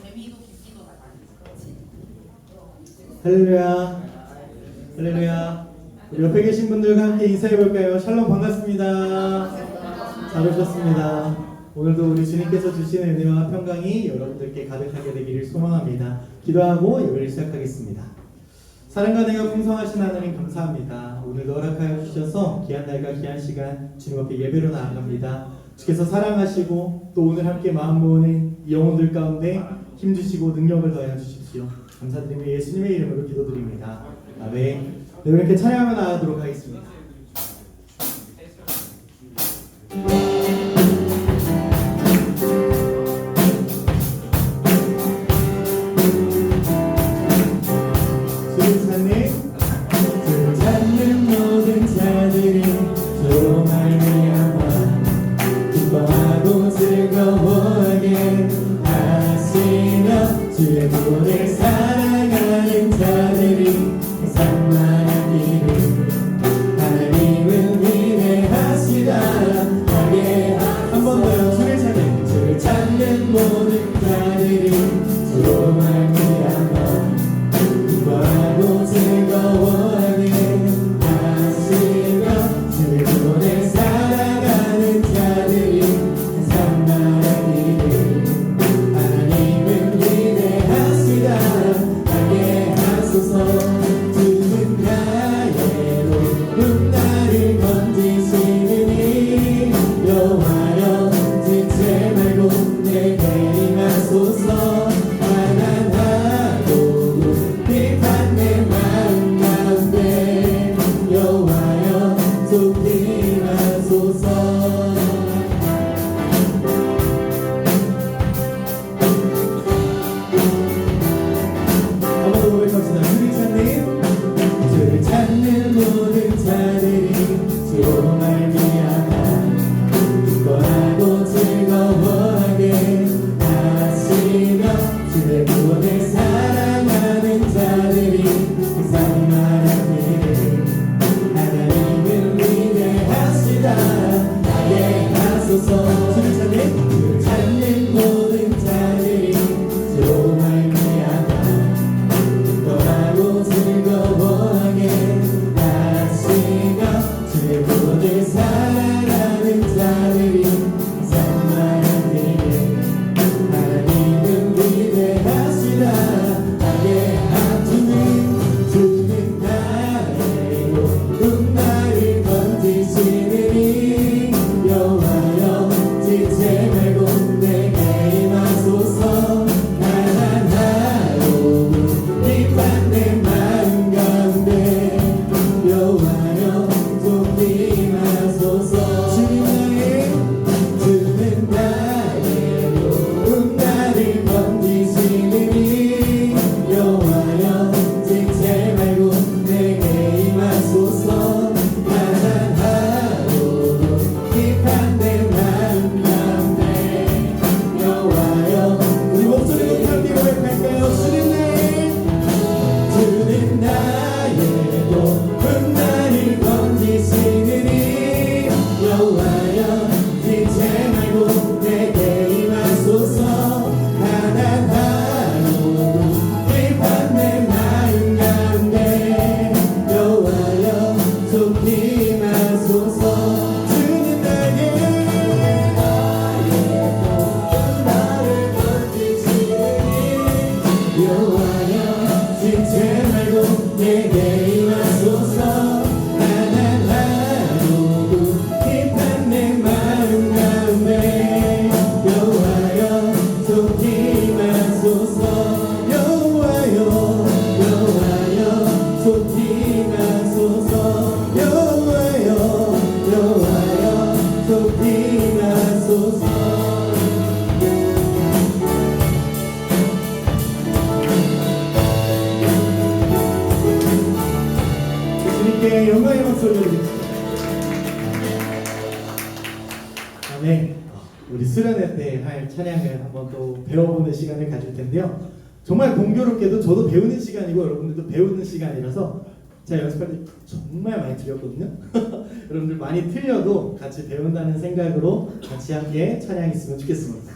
재미도 깊이도 다 많이. 할렐루야. 할렐루야. 우리 옆에 계신 분들과 함께 인사해 볼까요? 샬롬 반갑습니다. 잘 오셨습니다. 오늘도 우리 주님께서 주시는 은혜와 평강이 여러분들께 가득하게 되기를 소망합니다. 기도하고 예배를 시작하겠습니다. 사랑과 은혜가 풍성하신 하나님 감사합니다. 오늘도 허락하여 주셔서 귀한 날과 귀한 시간 주님 앞에 예배로 나아갑니다. 주께서 사랑하시고 또 오늘 함께 마음 모으는 이 영혼들 가운데 힘주시고 능력을 더하여 주십시오. 감사드리며 예수님의 이름으로 기도드립니다. 아멘. 네, 이렇게 찬양하며 나가도록 하겠습니다. 주를 찾는 모든 자들이 주로 말미암아 기뻐하고 즐거워하게 하시며 주의 도를 사랑하는 자들이 산만하기를 하나님은 위대하시다 하게 한 번 더요. 주를 찾는 모든 자들이 주로 말미암아 기뻐하고 즐거워하게 하시며 주의 도를 사랑하는 자들이 산만하기를 하나님은 위대하시다 하게 하소서. 주는 나의 높은 나를 건지시느니 여호와여 지체 말고 내게 임하소서. 가난하고 비판 내 마음 가운데 여호와여 속히 임하소서. 한번 고백합시다. 주를 찾는 모든 자들이 주로 말미암아 기뻐하고 즐거워하게 하시며 주의 구원을 사랑하는 자들이 산만하기를 하나님은 위대하시다 하게 하소서. 주를 찾는 모든 자들이 주로 말미암아 기뻐하고 즐거워하게 하시며 주의 구원을 사랑하는 자들이 산만하기를 하나님은 위대하시다 하게 주는 나의 높은 나를 건지시느니 여호와여 지체 말고 내게 임하소서. 가난하고 비판 내 마음 가운데 여호와여 속히 임하소서. 주는 나의 높은 나를 건지시느니 여호와여 지체 말고 내게 임하소서. 가난하고 비판 내 마음 가운데 여호와여. 우리 목소리로 함께 고백할까요? 주는 나의 높은 나를 건지시느니 여호와여 지체 말고 내게 임하소서. 가난하고 비판 내 마음 가운데 여호와여 속히 임하소서. 주는 나의 높은 나를 건지시느니 여호와여 지체 말고 내게 임하소서. 가난하고 비판 내 마음 가운데 여호와여 속히 임하소서. 여호와여 여호와여 속히 임하소서. 여호와여 여호와여 속히 임하소서. 주님께 영광의 박수를 드립니다. 아멘. 우리 수련회 때 할 찬양을 한번 또 배워보는 시간을 가질 텐데요. 정말 공교롭게도 저도 배우는 시간이고 여러분들도 배우는 시간이라서 제가 연습할 때 정말 많이 틀렸거든요. 여러분들 많이 틀려도 같이 배운다는 생각으로 같이 함께 찬양했으면 좋겠습니다.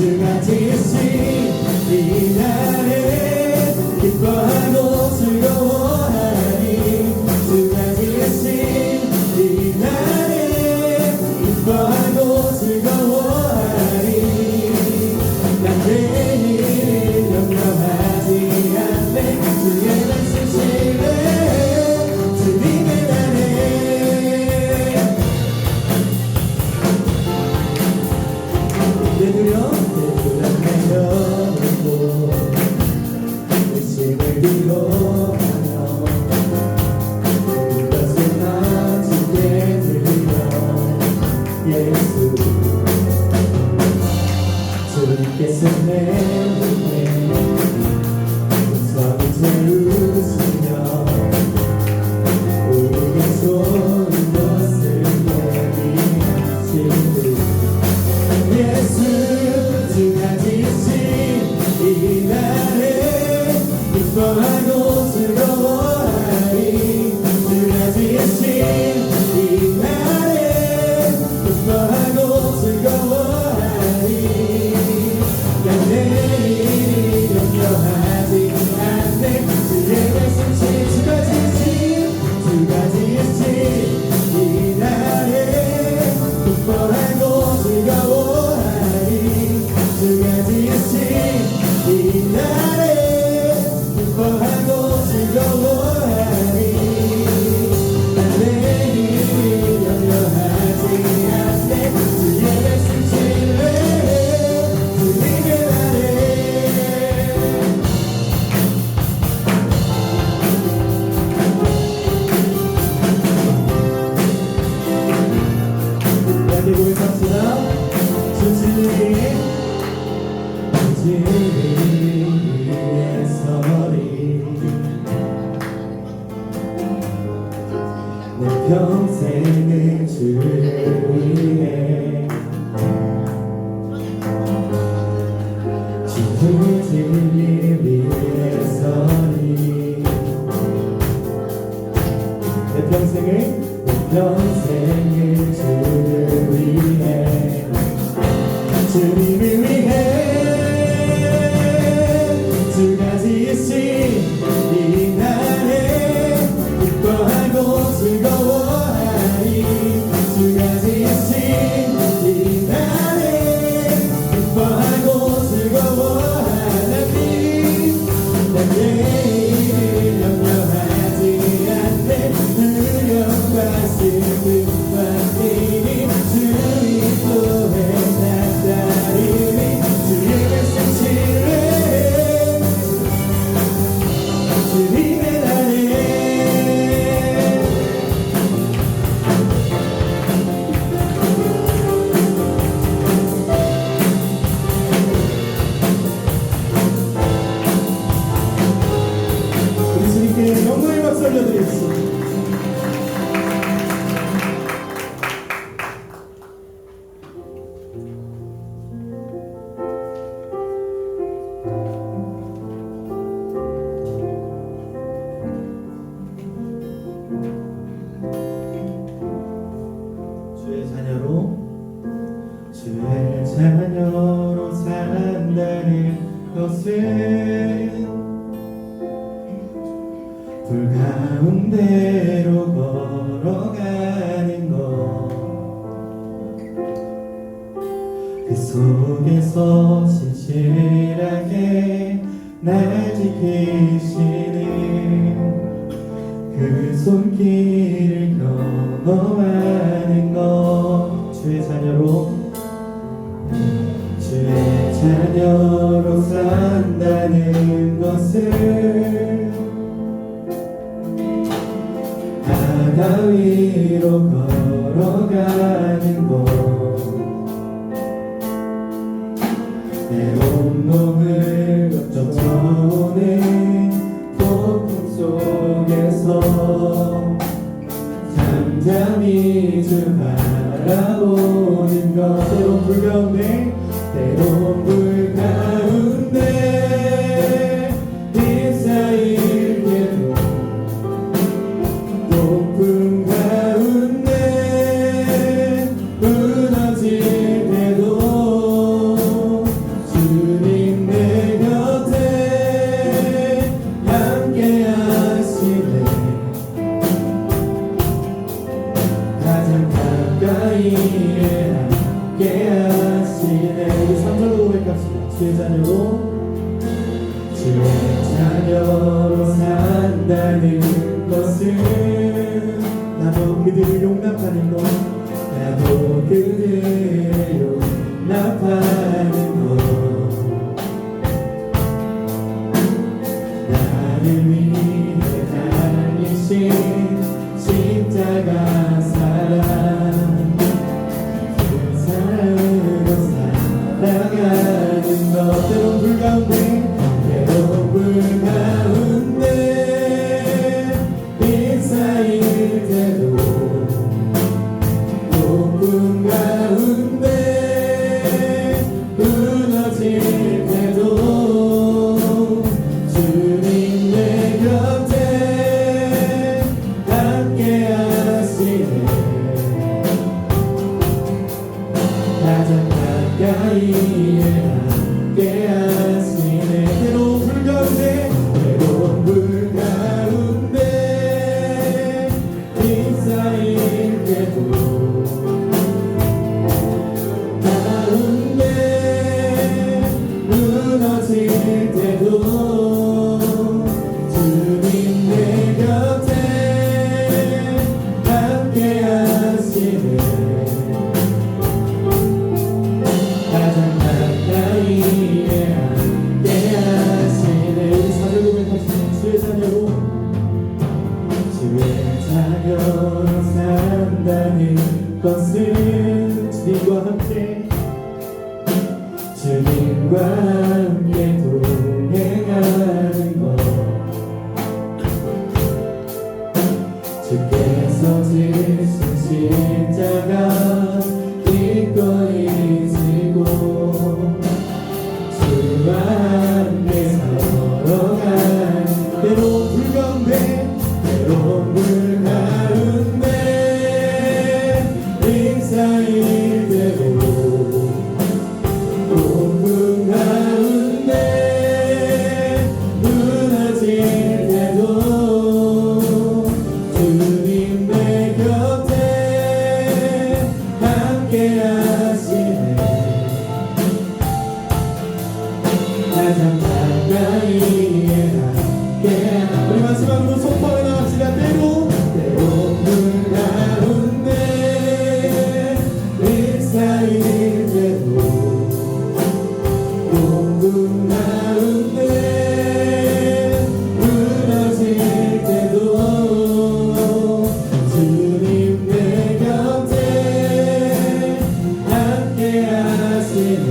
주가 지으신 이 날에 기뻐하고 즐거워하니 주가 지으신 이 날에 기뻐하고 즐거워하니 난 내일을 염려하지 않네 주의 말씀 신뢰 주님의 날에 내려놓고 의심을 뒤로하며 그것을 나 주께 드리며 예수 주님께서 내 눈에 손을 채우시며 우리의 소린 것을 내리시듯 예수 주가 지으신 이 날에 기뻐하고 즐거워하니 주가 지으신 이 날에 기뻐하고 즐거워하니 난 내일이 염려하지 않네 주의 말씀 주가 지으신 이 날에 기뻐하고 즐거워하니 주가 지으신 이 날에 기뻐하고 즐거워하니 난 내일이 염려하지 않네 주의 말씀 신뢰해 주님의 날에 함께 고백합시다. 주님의 위에 서리 내 평생을 주를 위해 주의 진리 위에 서리 내 평생을 주를 위해 주님을 위해 주가 지으신 이 날에 기뻐하고 즐거워하니 주가 지으신 이 날에 기뻐하고 즐거워하니 난 내일을 염려하지 않네 두려움과 슬픔과 뛰니 주님 또해 나 따르니 주의 말씀 신뢰해 주님의 날에 우리 주님께 영광의 박수 올려드리겠습니다. 주의 자녀로 산다는 것은 불 가운데로 걸어가는 것 그 속에서 신실하게 날 지키시는 그 손길을 경험하는 것 주의 자녀로 산다는 것을 바다 위로 걸어가는 것 내 온몸을 덮쳐오는 폭풍 속에서 잠잠히 주 바라보는 것 때론 불 가운데 때론 불 가운데 휩싸일 때도 높은 가운데 무너질 때도 주의 자녀로 산다는 것은 나도 그들을 용납하는 것 나도 그들을 용납하는 것 나를 위해 달리신 십자가 사랑 그 사랑으로 살아가는 것 때론 불가운데 빗사일 때도 폭풍 가운데 무너질 때도 주님 내 곁에 함께 하시네 가장 가까이에 함께 하시네 때로 불가운데 빗사일 때도 가운데 무너질 때도 주님 내 곁에 함께 하시네 가장 가까이에 함께 하시네 우리 사절 고백하시는 주의 자녀로 주의 자녀로 산다는 것은 주님과 함께 동행하는 것 주께서 지신 십자가 기꺼이 지고 주와 함께 걸어가는 때로 불가운데 때론 물 가운데 빗사일 때도 폭풍 가운데 무너질 때도 주님 내 곁에 함께 하시네 가장 가까이에 함께 우리 마지막으로 손바닥 나갑시다 때로 물 가운데 빗사일 때도 폭풍 가운데 무너질 때도 주님 내 곁에 함께 하시네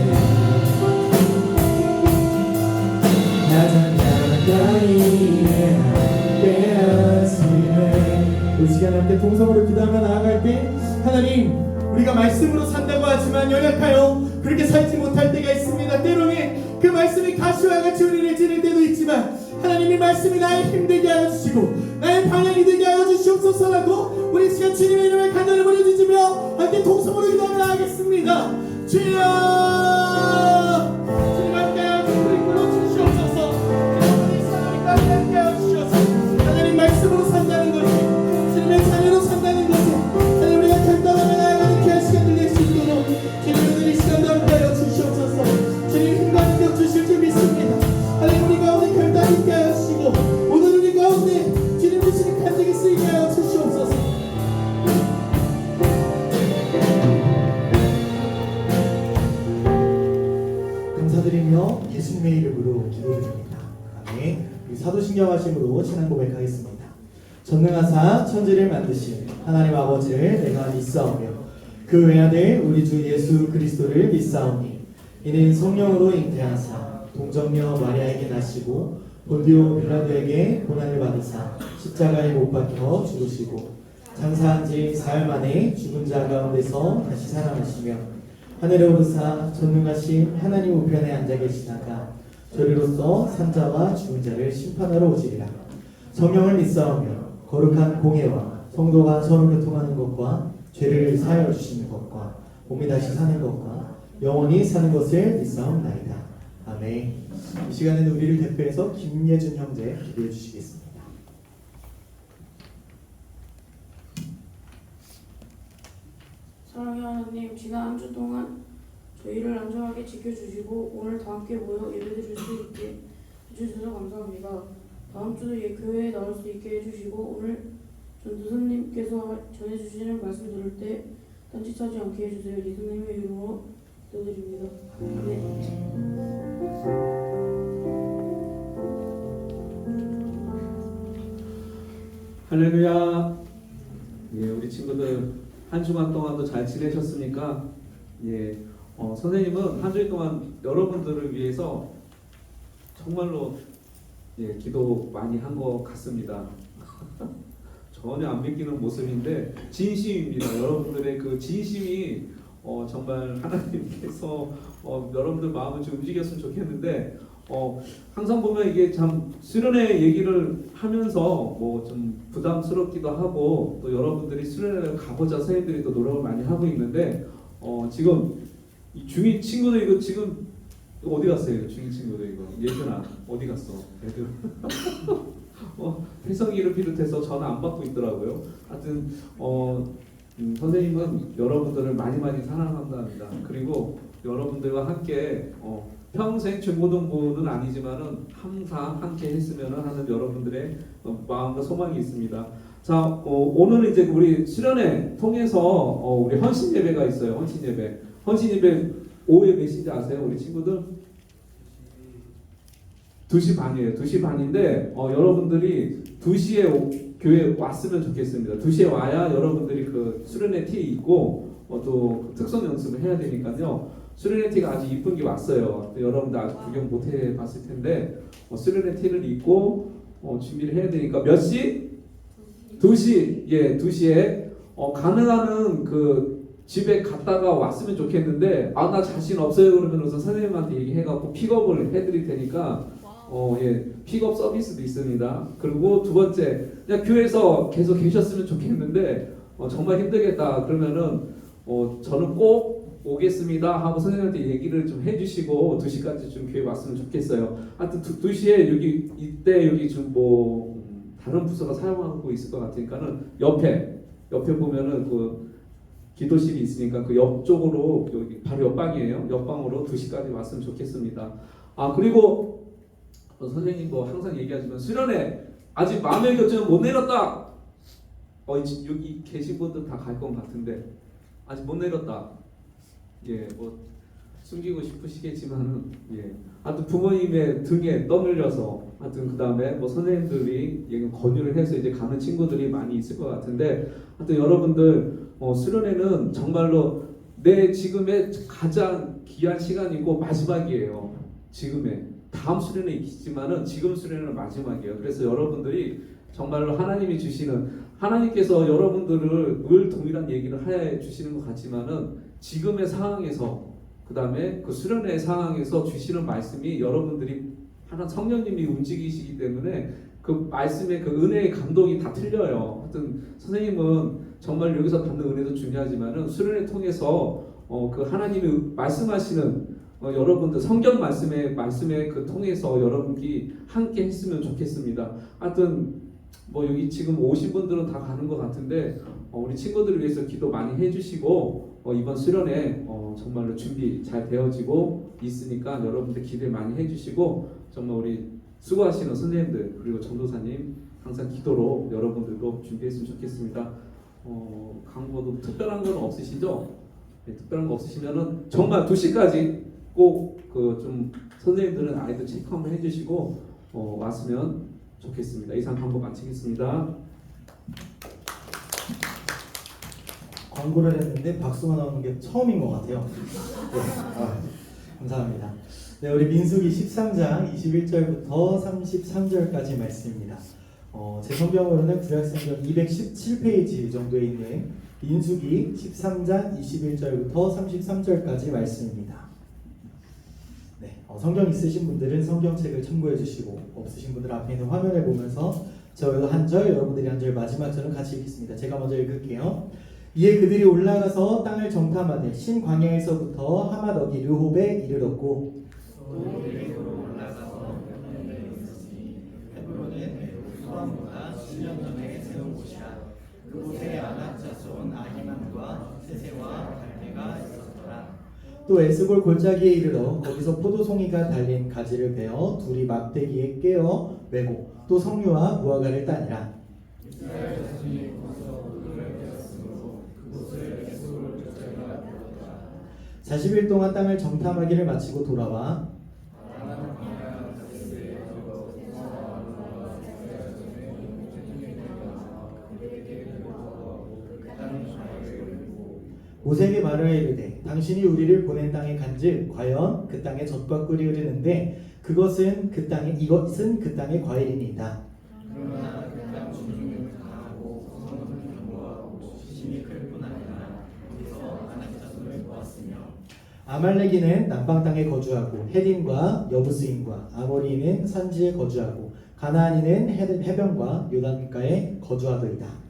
가장 가까이에 함께 하시네 이 시간 함께 동성으로 기도하며 나아갈 때 하나님 우리가 말씀으로 산다고 하지만 연약하여 그렇게 살지 못할 때가 있습니다. 때로는 그 말씀이 가시와 같이 우리를 찌를 때도 있지만 하나님의 말씀이 나의 힘들게 하여 주시고 나의 방향이 되게 하여 주시옵소서라고 우리 시간 주님의 이름을 간절히 부르짖으며 함께 동성으로 기도하며 나아가겠습니다. 주여 주님 함께 하여 우리 불러주시옵소서 우리 사랑이 가운데 함께 하여 주시옵소서 하나님 말씀으로 산다는 것이 주님의 자녀로 산다는 것이 하나님 우리가 결단하며 나아가는 귀한 시간을 낼 수 있도록 주님 이 시간도 함께 하여 주시옵소서 주님 힘과 능력 주실 줄 믿습니다. 하나님 우리 가운데 결단 있게 하여 주시고 오늘 우리 가운데 주님 주시는 간증이 쓰이게 하여 주시옵소서. 감사드리며 예수님의 이름으로 기도드립니다. 아멘. 우리 사도신경 하심으로 신앙 고백하겠습니다. 전능하사 천지를 만드신 하나님 아버지를 내가 믿사오며 그 외아들 우리 주 예수 그리스도를 믿사오니 이는 성령으로 잉태하사 동정녀 마리아에게 나시고 본디오 빌라도에게 고난을 받으사 십자가에 못 박혀 죽으시고 장사한 지 사흘 만에 죽은 자 가운데서 다시 살아나시며 하늘에 오르사 전능하신 하나님 우편에 앉아 계시다가 저리로서 산자와 죽은 자를 심판하러 오시리라. 성령을 믿사오며 거룩한 공예와 성도가 서로 교통하는 것과 죄를 사하여 주시는 것과 몸이 다시 사는 것과 영원히 사는 것을 믿사옵나이다. 아멘. 이 시간에는 우리를 대표해서 김예준 형제 기도해 주시겠습니다. 사랑의 하나님, 지난 한 주 동안 저희를 안전하게 지켜주시고 오늘 다 함께 모여 예배드릴 수 있게 해주셔서 감사합니다. 다음 주도 교회에 나올 수 있게 해주시고 오늘 전도사님께서 전해주시는 말씀 들을 때 딴짓하지 않게 해주세요. 예수님의 이름으로 기도드립니다. 할렐루야. 예, 우리 친구들 한 주간 동안도 잘 지내셨습니까? 예, 선생님은 한 주 동안 여러분들을 위해서 정말로 기도 많이 한 것 같습니다. 전혀 안 믿기는 모습인데 진심입니다. 여러분들의 그 진심이 정말 하나님께서 여러분들 마음을 좀 움직였으면 좋겠는데 항상 보면 이게 참 수련회 얘기를 하면서 뭐 좀 부담스럽기도 하고 또 여러분들이 수련회를 가보자 선생님들이 또 노력을 많이 하고 있는데 지금 이 중2 친구들 이거 지금 어디 갔어요? 이거 중2 친구들 이거 예준아 어디 갔어? 애들 혜성이를 비롯해서 전화 안 받고 있더라고요. 하여튼 선생님은 여러분들을 많이 많이 사랑한답니다. 그리고 여러분들과 함께 평생 중고등부는 아니지만은 항상 함께 했으면 하는 여러분들의 마음과 소망이 있습니다. 자, 오늘은 이제 우리 수련회 통해서 우리 헌신 예배가 있어요. 헌신 예배. 헌신 예배 오후에 몇 시인지 아세요? 우리 친구들? 2시 반이에요. 2시 반인데 여러분들이 2시에 교회에 왔으면 좋겠습니다. 2시에 와야 여러분들이 그 수련회 티 입고 또 특성 연습을 해야 되니까요. 수련회 티가 아주 이쁜 게 왔어요. 여러분들 아직 구경 못 해봤을 텐데 수련회 티를 입고 준비를 해야 되니까 몇 시? 2시. 예, 2시에 가능한 그 집에 갔다가 왔으면 좋겠는데 나 자신 없어요 그러면 우선 선생님한테 얘기해갖고 픽업을 해드릴 테니까 픽업 서비스도 있습니다. 그리고 두 번째 그냥 교회에서 계속 계셨으면 좋겠는데 정말 힘들겠다 그러면은 저는 꼭 오겠습니다 하고 선생님한테 얘기를 좀 해주시고 2시까지 좀 교회 왔으면 좋겠어요. 하여튼 2시에 여기 이때 여기 좀 뭐 다른 부서가 사용하고 있을 것 같으니까는 옆에 보면은 그 기도실이 있으니까 그 옆쪽으로 여기 바로 옆방이에요. 옆방으로 2시까지 왔으면 좋겠습니다. 그리고 선생님도 항상 얘기하지만 수련회 아직 마음의 결정을 못 내렸다. 여기 계신 분들 다 갈 것 같은데 아직 못 내렸다. 뭐 숨기고 싶으시겠지만은 하여튼 부모님의 등에 떠밀려서 하여튼 그 다음에 뭐 선생님들이 권유를 해서 이제 가는 친구들이 많이 있을 것 같은데 하여튼 여러분들 수련회는 정말로 내 지금의 가장 귀한 시간이고 마지막이에요. 지금의 다음 수련회 있지만은 지금 수련회는 마지막이에요. 그래서 여러분들이 정말로 하나님이 주시는 하나님께서 여러분들을 늘 동일한 얘기를 해 주시는 것 같지만은 지금의 상황에서 그 다음에 그 수련회 상황에서 주시는 말씀이 여러분들이 하나 성령님이 움직이시기 때문에 그 말씀의 그 은혜의 감동이 다 틀려요. 하여튼 선생님은 정말 여기서 받는 은혜도 중요하지만은 수련회 통해서 그 하나님이 말씀하시는 여러분들 성경 말씀에 그 통해서 여러분이 함께 했으면 좋겠습니다. 하여튼 뭐 여기 지금 오신 분들은 다 가는 것 같은데 우리 친구들을 위해서 기도 많이 해주시고 이번 수련회 정말로 준비 잘 되어지고 있으니까 여러분들 기대 많이 해주시고 정말 우리 수고하시는 선생님들 그리고 전도사님 항상 기도로 여러분들도 준비했으면 좋겠습니다. 강보도 특별한 건 없으시죠? 특별한 거 없으시면은 정말 2시까지 꼭 그 좀 선생님들은 아이들 체크 한번 해주시고 왔으면 좋겠습니다. 이상 강보 마치겠습니다. 광고를 했는데 박수가 나오는 게 처음인 것 같아요. 감사합니다. 네, 우리 민수기 13장 21절부터 33절까지 말씀입니다. 제 성경으로는 구약성경 217페이지 정도에 있는 민수기 13장 21절부터 33절까지 말씀입니다. 네, 성경 있으신 분들은 성경책을 참고해 주시고 없으신 분들 앞에 있는 화면을 보면서 저희도 한 절, 여러분들이 한 절, 마지막 절은 같이 읽겠습니다. 제가 먼저 읽을게요. 이에 그들이 올라가서 땅을 정탐하되 신 광야에서부터 하맛 어기 르홉에 이르렀고 소람보다 7년 전에 세운 곳이라. 그곳에 아낙 자손 아히만과 세세와 갈대가 있었더라. 또 에스골 골짜기에 이르러 거기서 포도송이가 달린 가지를 베어 둘이 막대기에 깨어 메고 또 석류와 무화과를 따니라. 40일 동안 땅을 정탐하기를 마치고 돌아와 모세에게 말하여 이르되 당신이 우리를 보낸 땅에 간즉 과연 그 땅에 젖과 꿀이 흐르는데 이것은 그 땅의 과일이니이다. 그러나 그 땅 주민은 강하고 성은 견고하고 힘이 클 뿐 아니라 거기서 아낙 자손을 보았으며 아말렉인은 남방 땅에 거주하고 헤딘과 여부스인과 아모리인은 산지에 거주하고 가나안인은 해변과 요단가에 거주하더이다.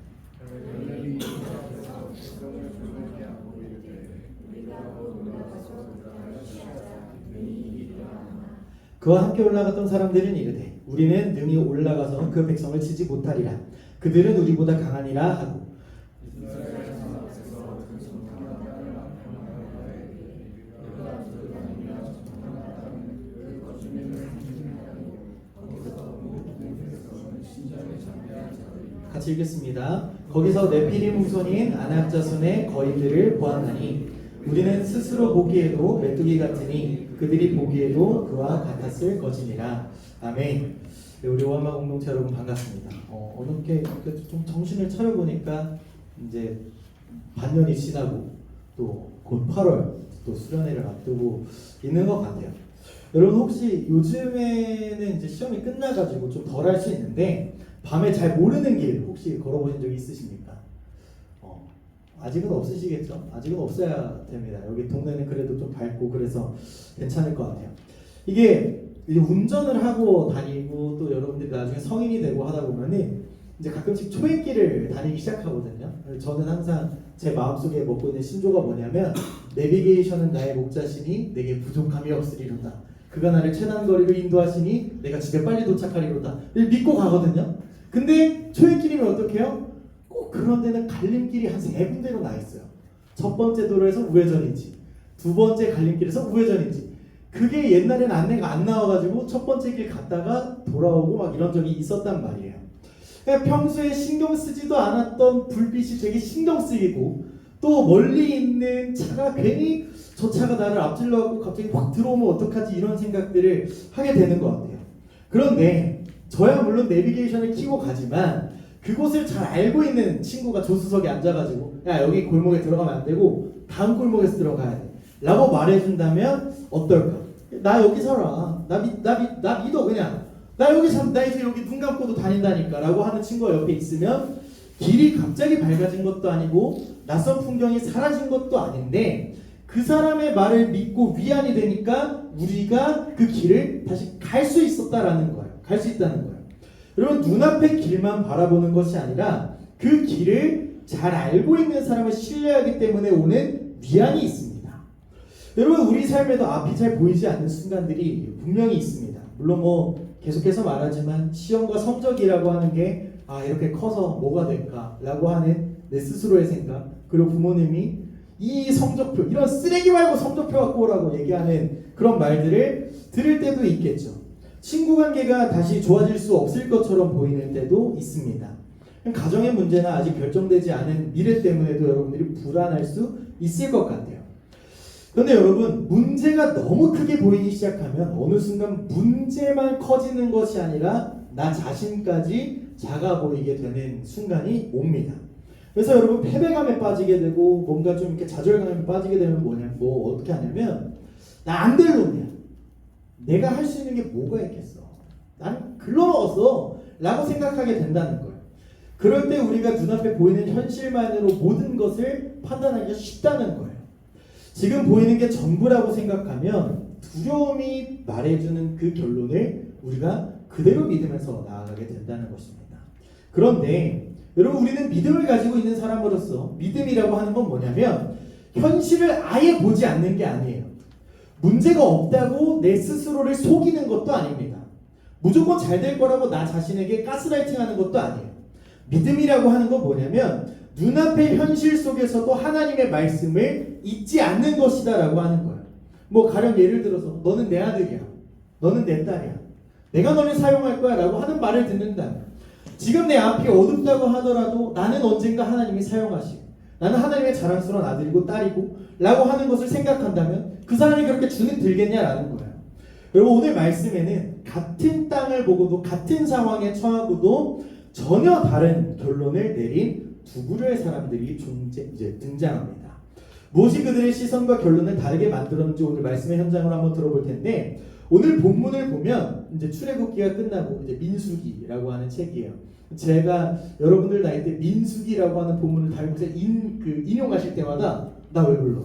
그와 함께 올라갔던 사람들은 이르되 우리는 능히 올라가서 그 백성을 치지 못하리라. 그들은 우리보다 강하니라 하고 같이 읽겠습니다. 거기서 네피림 후손인 아낙 자손의 거인들을 보았나니 우리는 스스로 보기에도 메뚜기 같으니 그들이 보기에도 그와 같았을 것이니라. 아멘. 네, 우리 오한마 공동체 여러분 반갑습니다. 어느새 좀 정신을 차려보니까 이제 반년이 지나고 또 곧 8월 또 수련회를 앞두고 있는 것 같아요. 여러분 혹시 요즘에는 이제 시험이 끝나가지고 좀 덜 할 수 있는데 밤에 잘 모르는 길 혹시 걸어보신 적 있으십니까? 아직은 없으시겠죠? 아직은 없어야 됩니다. 여기 동네는 그래도 좀 밝고 그래서 괜찮을 것 같아요. 이게 이제 운전을 하고 다니고 또 여러분들이 나중에 성인이 되고 하다 보면은 이제 가끔씩 초행길을 다니기 시작하거든요. 저는 항상 제 마음속에 먹고 있는 신조가 뭐냐면 내비게이션은 나의 목자시니 내게 부족함이 없으리로다. 그가 나를 최단 거리로 인도하시니 내가 집에 빨리 도착하리로다. 믿고 가거든요. 근데 초행길이면 어떻게 해요? 꼭 그런 데는 갈림길이 한 3군데로 나 있어요. 첫 번째 도로에서 우회전이지, 두 번째 갈림길에서 우회전이지. 그게 옛날에는 안내가 안 나와가지고 첫 번째 길 갔다가 돌아오고 막 이런 적이 있었단 말이에요. 평소에 신경 쓰지도 않았던 불빛이 되게 신경 쓰이고 또 멀리 있는 차가 괜히 저 차가 나를 앞질러갖고 갑자기 확 들어오면 어떡하지 이런 생각들을 하게 되는 것 같아요. 그런데 저야 물론 내비게이션을 켜고 가지만 그곳을 잘 알고 있는 친구가 조수석에 앉아가지고 야 여기 골목에 들어가면 안 되고 다음 골목에서 들어가야 돼 라고 말해준다면 어떨까? 나 여기 살아. 나 믿어 그냥. 나 이제 여기 눈 감고도 다닌다니까 라고 하는 친구가 옆에 있으면 길이 갑자기 밝아진 것도 아니고 낯선 풍경이 사라진 것도 아닌데 그 사람의 말을 믿고 위안이 되니까 우리가 그 길을 다시 갈 수 있었다라는 거예요. 갈 수 있다는 거예요. 여러분 눈앞의 길만 바라보는 것이 아니라 그 길을 잘 알고 있는 사람을 신뢰하기 때문에 오는 위안이 있습니다. 여러분 우리 삶에도 앞이 잘 보이지 않는 순간들이 분명히 있습니다. 물론 뭐 계속해서 말하지만 시험과 성적이라고 하는 게 이렇게 커서 뭐가 될까 라고 하는 내 스스로의 생각, 그리고 부모님이 이 성적표 이런 쓰레기 말고 성적표 갖고 오라고 얘기하는 그런 말들을 들을 때도 있겠죠. 친구 관계가 다시 좋아질 수 없을 것처럼 보이는 때도 있습니다. 가정의 문제나 아직 결정되지 않은 미래 때문에도 여러분들이 불안할 수 있을 것 같아요. 그런데 여러분 문제가 너무 크게 보이기 시작하면 어느 순간 문제만 커지는 것이 아니라 나 자신까지 작아 보이게 되는 순간이 옵니다. 그래서 여러분 패배감에 빠지게 되고 뭔가 좀 이렇게 좌절감에 빠지게 되면 어떻게 하냐면 나 안 될 놈이야. 내가 할 수 있는 게 뭐가 있겠어. 난 글러먹었어 라고 생각하게 된다는 거예요. 그럴 때 우리가 눈앞에 보이는 현실만으로 모든 것을 판단하기가 쉽다는 거예요. 지금 보이는 게 전부라고 생각하면 두려움이 말해주는 그 결론을 우리가 그대로 믿으면서 나아가게 된다는 것입니다. 그런데 여러분 우리는 믿음을 가지고 있는 사람으로서 믿음이라고 하는 건 뭐냐면 현실을 아예 보지 않는 게 아니에요. 문제가 없다고 내 스스로를 속이는 것도 아닙니다. 무조건 잘 될 거라고 나 자신에게 가스라이팅 하는 것도 아니에요. 믿음이라고 하는 건 뭐냐면 눈앞의 현실 속에서도 하나님의 말씀을 잊지 않는 것이다 라고 하는 거예요. 뭐 가령 예를 들어서 너는 내 아들이야, 너는 내 딸이야, 내가 너를 사용할 거야 라고 하는 말을 듣는다면, 지금 내 앞이 어둡다고 하더라도 나는 언젠가 하나님이 사용하시고 나는 하나님의 자랑스러운 아들이고 딸이고 라고 하는 것을 생각한다면 그 사람이 그렇게 주눅 들겠냐라는 거예요. 여러분, 오늘 말씀에는 같은 땅을 보고도 같은 상황에 처하고도 전혀 다른 결론을 내린 두 부류의 사람들이 이제 등장합니다. 무엇이 그들의 시선과 결론을 다르게 만들었는지 오늘 말씀의 현장으로 한번 들어볼 텐데, 오늘 본문을 보면 이제 출애굽기가 끝나고 이제 민수기라고 하는 책이에요. 제가 여러분들 나이 때 민수기라고 하는 본문을 다니면서 인용하실 때마다 나 왜 불러?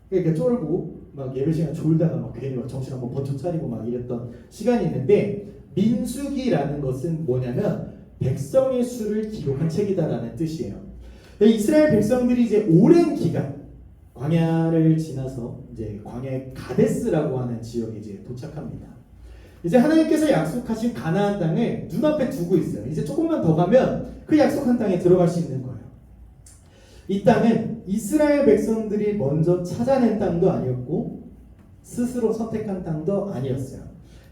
그러니까 쫄고 막 예배 시간 졸다가 막 괜히 막 정신 한번 번쩍 차리고 막 이랬던 시간이 있는데, 민수기라는 것은 뭐냐면 백성의 수를 기록한 책이다라는 뜻이에요. 이스라엘 백성들이 이제 오랜 기간 광야를 지나서 이제 광야의 가데스라고 하는 지역에 이제 도착합니다. 이제 하나님께서 약속하신 가나안 땅을 눈앞에 두고 있어요. 이제 조금만 더 가면 그 약속한 땅에 들어갈 수 있는 거예요. 이 땅은 이스라엘 백성들이 먼저 찾아낸 땅도 아니었고 스스로 선택한 땅도 아니었어요.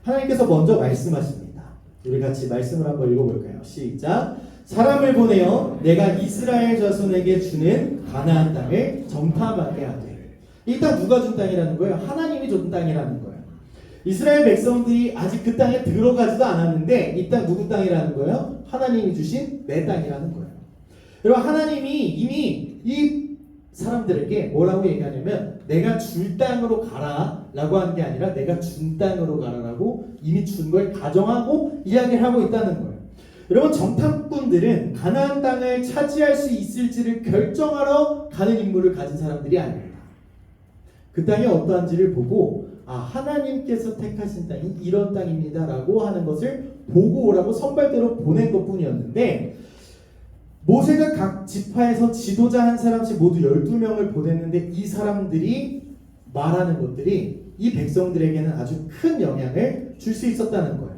하나님께서 먼저 말씀하십니다. 우리 같이 말씀을 한번 읽어볼까요? 시작. 사람을 보내어 내가 이스라엘 자손에게 주는 가나안 땅을 정탐하게 하되. 이 땅 누가 준 땅이라는 거예요? 하나님이 준 땅이라는 거예요. 이스라엘 백성들이 아직 그 땅에 들어가지도 않았는데 이 땅 누구 땅이라는 거예요? 하나님이 주신 내 땅이라는 거예요. 여러분, 하나님이 이미 이 사람들에게 뭐라고 얘기하냐면 내가 줄 땅으로 가라 라고 하는 게 아니라 내가 준 땅으로 가라라고 이미 준 걸 가정하고 이야기를 하고 있다는 거예요. 여러분, 정탐꾼들은 가나안 땅을 차지할 수 있을지를 결정하러 가는 임무를 가진 사람들이 아닙니다. 그 땅이 어떠한지를 보고 하나님께서 택하신 땅이 이런 땅입니다 라고 하는 것을 보고 오라고 선발대로 보낸 것뿐이었는데, 모세가 각 지파에서 지도자 한 사람씩 모두 12명을 보냈는데 이 사람들이 말하는 것들이 이 백성들에게는 아주 큰 영향을 줄 수 있었다는 거예요.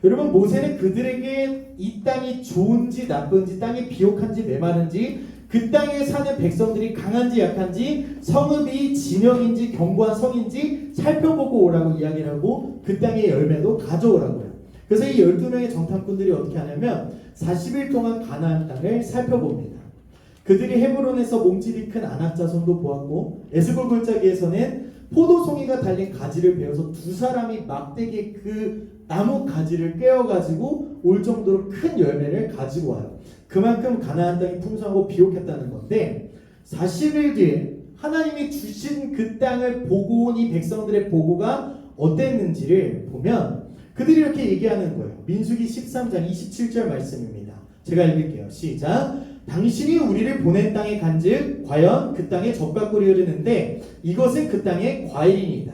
여러분, 모세는 그들에게 이 땅이 좋은지 나쁜지, 땅이 비옥한지 메마른지, 그 땅에 사는 백성들이 강한지 약한지, 성읍이 진영인지 견고한 성인지 살펴보고 오라고 이야기를 하고 그 땅의 열매도 가져오라고 해요. 그래서 이 12명의 정탐꾼들이 어떻게 하냐면 40일 동안 가나안 땅을 살펴봅니다. 그들이 헤브론에서 몸집이 큰 아낙 자손도 보았고 에스골 골짜기에서는 포도송이가 달린 가지를 베어서 두 사람이 막대기에 그 나무 가지를 꿰어가지고 올 정도로 큰 열매를 가지고 와요. 그만큼 가나안 땅이 풍성하고 비옥했다는 건데, 40일 뒤에 하나님이 주신 그 땅을 보고 온 이 백성들의 보고가 어땠는지를 보면 그들이 이렇게 얘기하는 거예요. 민수기 13장 27절 말씀입니다. 제가 읽을게요. 시작. 당신이 우리를 보낸 땅에 간즉 과연 그 땅에 젖과 꿀이 흐르는데 이것은 그 땅의 과일이니이다.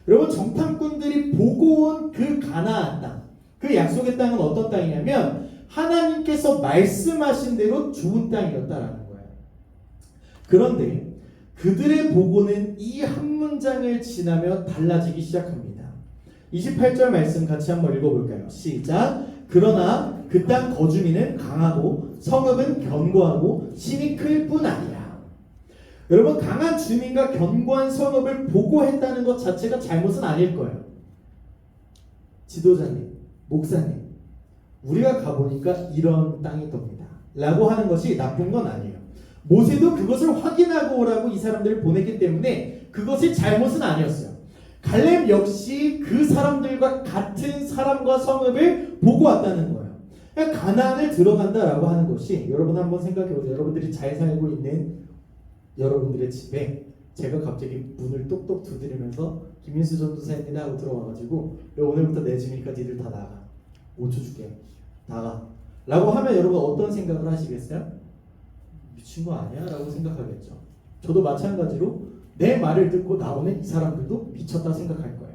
여러분, 정탐꾼들이 보고 온 그 가나안 땅, 그 약속의 땅은 어떤 땅이냐면 하나님께서 말씀하신 대로 좋은 땅이었다라는 거예요. 그런데 그들의 보고는 이 한 문장을 지나며 달라지기 시작합니다. 28절 말씀 같이 한번 읽어볼까요? 시작. 그러나 그 땅 거주민은 강하고 성읍은 견고하고 신이 클 뿐 아니라. 여러분, 강한 주민과 견고한 성읍을 보고했다는 것 자체가 잘못은 아닐 거예요. 지도자님, 목사님, 우리가 가보니까 이런 땅이더입니다 라고 하는 것이 나쁜 건 아니에요. 모세도 그것을 확인하고 오라고 이 사람들을 보냈기 때문에 그것이 잘못은 아니었어요. 갈렙 역시 그 사람들과 같은 사람과 성읍을 보고 왔다는 거예요. 그러니까 가나안을 들어간다라고 하는 것이, 여러분 한번 생각해보세요. 여러분들이 잘 살고 있는 여러분들의 집에 제가 갑자기 문을 똑똑 두드리면서 김민수 전도사입니다 하고 들어와가지고 오늘부터 내 집이니까 니들 다 나가, 5초 줄게, 나가 라고 하면 여러분 어떤 생각을 하시겠어요? 미친 거 아니야? 라고 생각하겠죠. 저도 마찬가지로 내 말을 듣고 나오는 이 사람들도 미쳤다 생각할 거예요.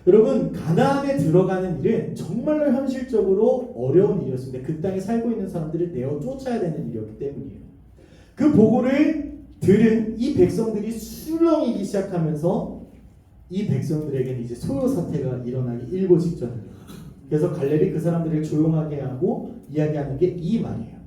여러분, 가나안에 들어가는 일은 정말로 현실적으로 어려운 일이었습니다. 그 땅에 살고 있는 사람들을 내어 쫓아야 되는 일이었기 때문이에요. 그 보고를 들은 이 백성들이 술렁이기 시작하면서 이 백성들에게는 이제 소요 사태가 일어나기 일보 직전입니다. 그래서 갈렙이 그 사람들을 조용하게 하고 이야기하는 게 이 말이에요.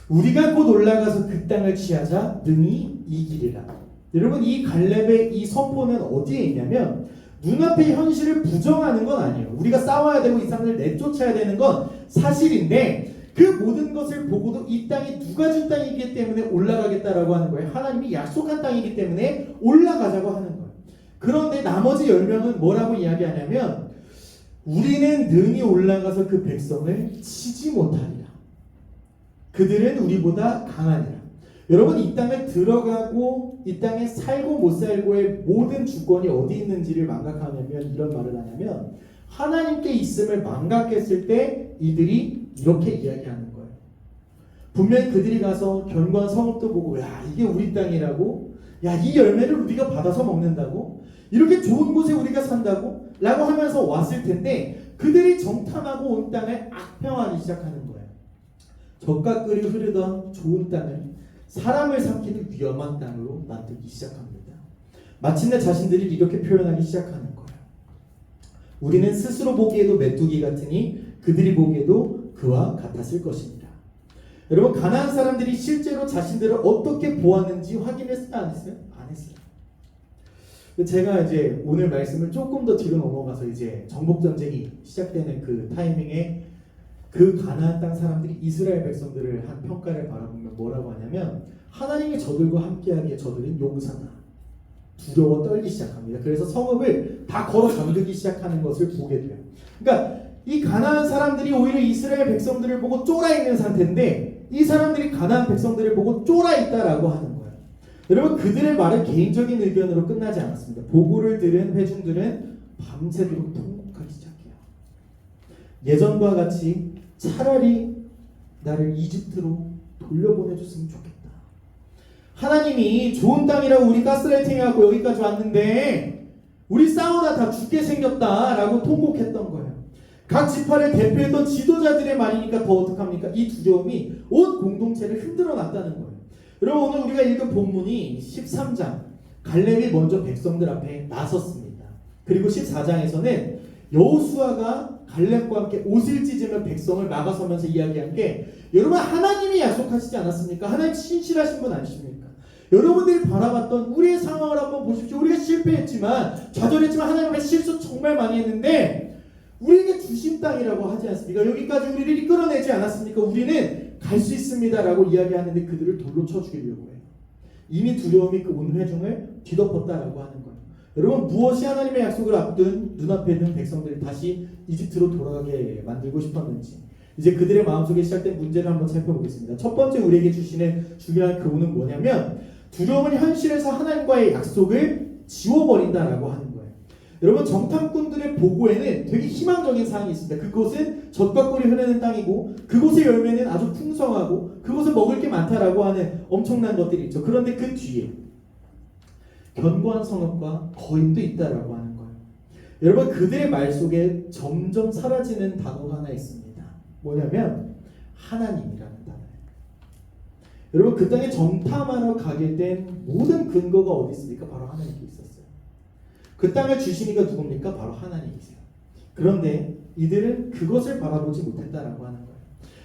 우리가 곧 올라가서 그 땅을 취하자 능히 이기리라. 여러분 이 갈렙의 이 선포는 어디에 있냐면 눈앞의 현실을 부정하는 건 아니에요. 우리가 싸워야 되고 이 사람을 내쫓아야 되는 건 사실인데 그 모든 것을 보고도 이 땅이 누가 준 땅이기 때문에 올라가겠다라고 하는 거예요. 하나님이 약속한 땅이기 때문에 올라가자고 하는 거예요. 그런데 나머지 10명은 뭐라고 이야기하냐면 우리는 능히 올라가서 그 백성을 치지 못하리라. 그들은 우리보다 강하니라. 여러분 이 땅에 들어가고 이 땅에 살고 못 살고의 모든 주권이 어디 있는지를 망각하면 이런 말을 하냐면 하나님께 있음을 망각했을 때 이들이 이렇게 이야기하는 거예요. 분명히 그들이 가서 견고한 성읍도 보고 야 이게 우리 땅이라고? 야 이 열매를 우리가 받아서 먹는다고? 이렇게 좋은 곳에 우리가 산다고? 라고 하면서 왔을 텐데 그들이 정탐하고 온 땅을 악평하기 시작하는 거예요. 젖과 꿀이 흐르던 좋은 땅을 사람을 삼키는 위험한 땅으로 만들기 시작합니다. 마침내 자신들이 이렇게 표현하기 시작하는 거예요. 우리는 스스로 보기에도 메뚜기 같으니 그들이 보기에도 그와 같았을 것입니다. 여러분 가나안 사람들이 실제로 자신들을 어떻게 보았는지 확인했어요? 안 했어요? 안 했어요. 제가 이제 오늘 말씀을 조금 더 뒤로 넘어가서 이제 정복 전쟁이 시작되는 그 타이밍에 그 가나안 땅 사람들이 이스라엘 백성들을 한 평가를 바라보면 뭐라고 하냐면 하나님이 저들과 함께하기에 저들은 용사다. 두려워 떨기 시작합니다. 그래서 성읍을 다 걸어 잠그기 시작하는 것을 보게 돼요. 그러니까 이 가나안 사람들이 오히려 이스라엘 백성들을 보고 쫄아 있는 상태인데 이 사람들이 가나안 백성들을 보고 쫄아 있다라고 하는 거예요. 여러분 그들의 말은 개인적인 의견으로 끝나지 않았습니다. 보고를 들은 회중들은 밤새도록 통곡하기 시작해요. 예전과 같이 차라리 나를 이집트로 돌려보내줬으면 좋겠다. 하나님이 좋은 땅이라고 우리 가스라이팅해갖고 여기까지 왔는데 우리 싸우다 다 죽게 생겼다라고 통곡했던 거예요. 각 지파를 대표했던 지도자들의 말이니까 더 어떡합니까? 이 두려움이 온 공동체를 흔들어 놨다는 거예요. 여러분 오늘 우리가 읽은 본문이 13장 갈렙이 먼저 백성들 앞에 나섰습니다. 그리고 14장에서는 여호수아가 갈렙과 함께 옷을 찢으며 백성을 막아서면서 이야기한 게 여러분 하나님이 약속하시지 않았습니까? 하나님 신실하신 분 아니십니까? 여러분들이 바라봤던 우리의 상황을 한번 보십시오. 우리가 실패했지만 좌절했지만 하나님 앞에 실수 정말 많이 했는데 우리에게 주신 땅이라고 하지 않습니까? 여기까지 우리를 이끌어내지 않았습니까? 우리는 갈 수 있습니다라고 이야기하는데 그들을 돌로 쳐 죽이려고 해요. 이미 두려움이 그 온 회중을 뒤덮었다라고 하는 거예요. 여러분 무엇이 하나님의 약속을 앞둔 눈앞에 있는 백성들이 다시 이집트로 돌아가게 만들고 싶었는지 이제 그들의 마음속에 시작된 문제를 한번 살펴보겠습니다. 첫 번째 우리에게 주시는 중요한 교훈은 뭐냐면 두려움은 현실에서 하나님과의 약속을 지워버린다라고 하는 거예요. 여러분 정탐꾼들의 보고에는 되게 희망적인 사항이 있습니다. 그곳은 젖과 꿀이 흐르는 땅이고 그곳의 열매는 아주 풍성하고 그곳은 먹을 게 많다라고 하는 엄청난 것들이 있죠. 그런데 그 뒤에 견고한 성읍과 거인도 있다라고 하는 거예요. 여러분 그들의 말 속에 점점 사라지는 단어가 하나 있습니다. 뭐냐면 하나님이라는 단어예요. 여러분 그 땅에 정탐하러 가게 된 모든 근거가 어디 있습니까? 바로 하나님께 있었어요. 그 땅을 주신 이가 누굽니까? 바로 하나님이세요. 그런데 이들은 그것을 바라보지 못했다라고 하는 거예요.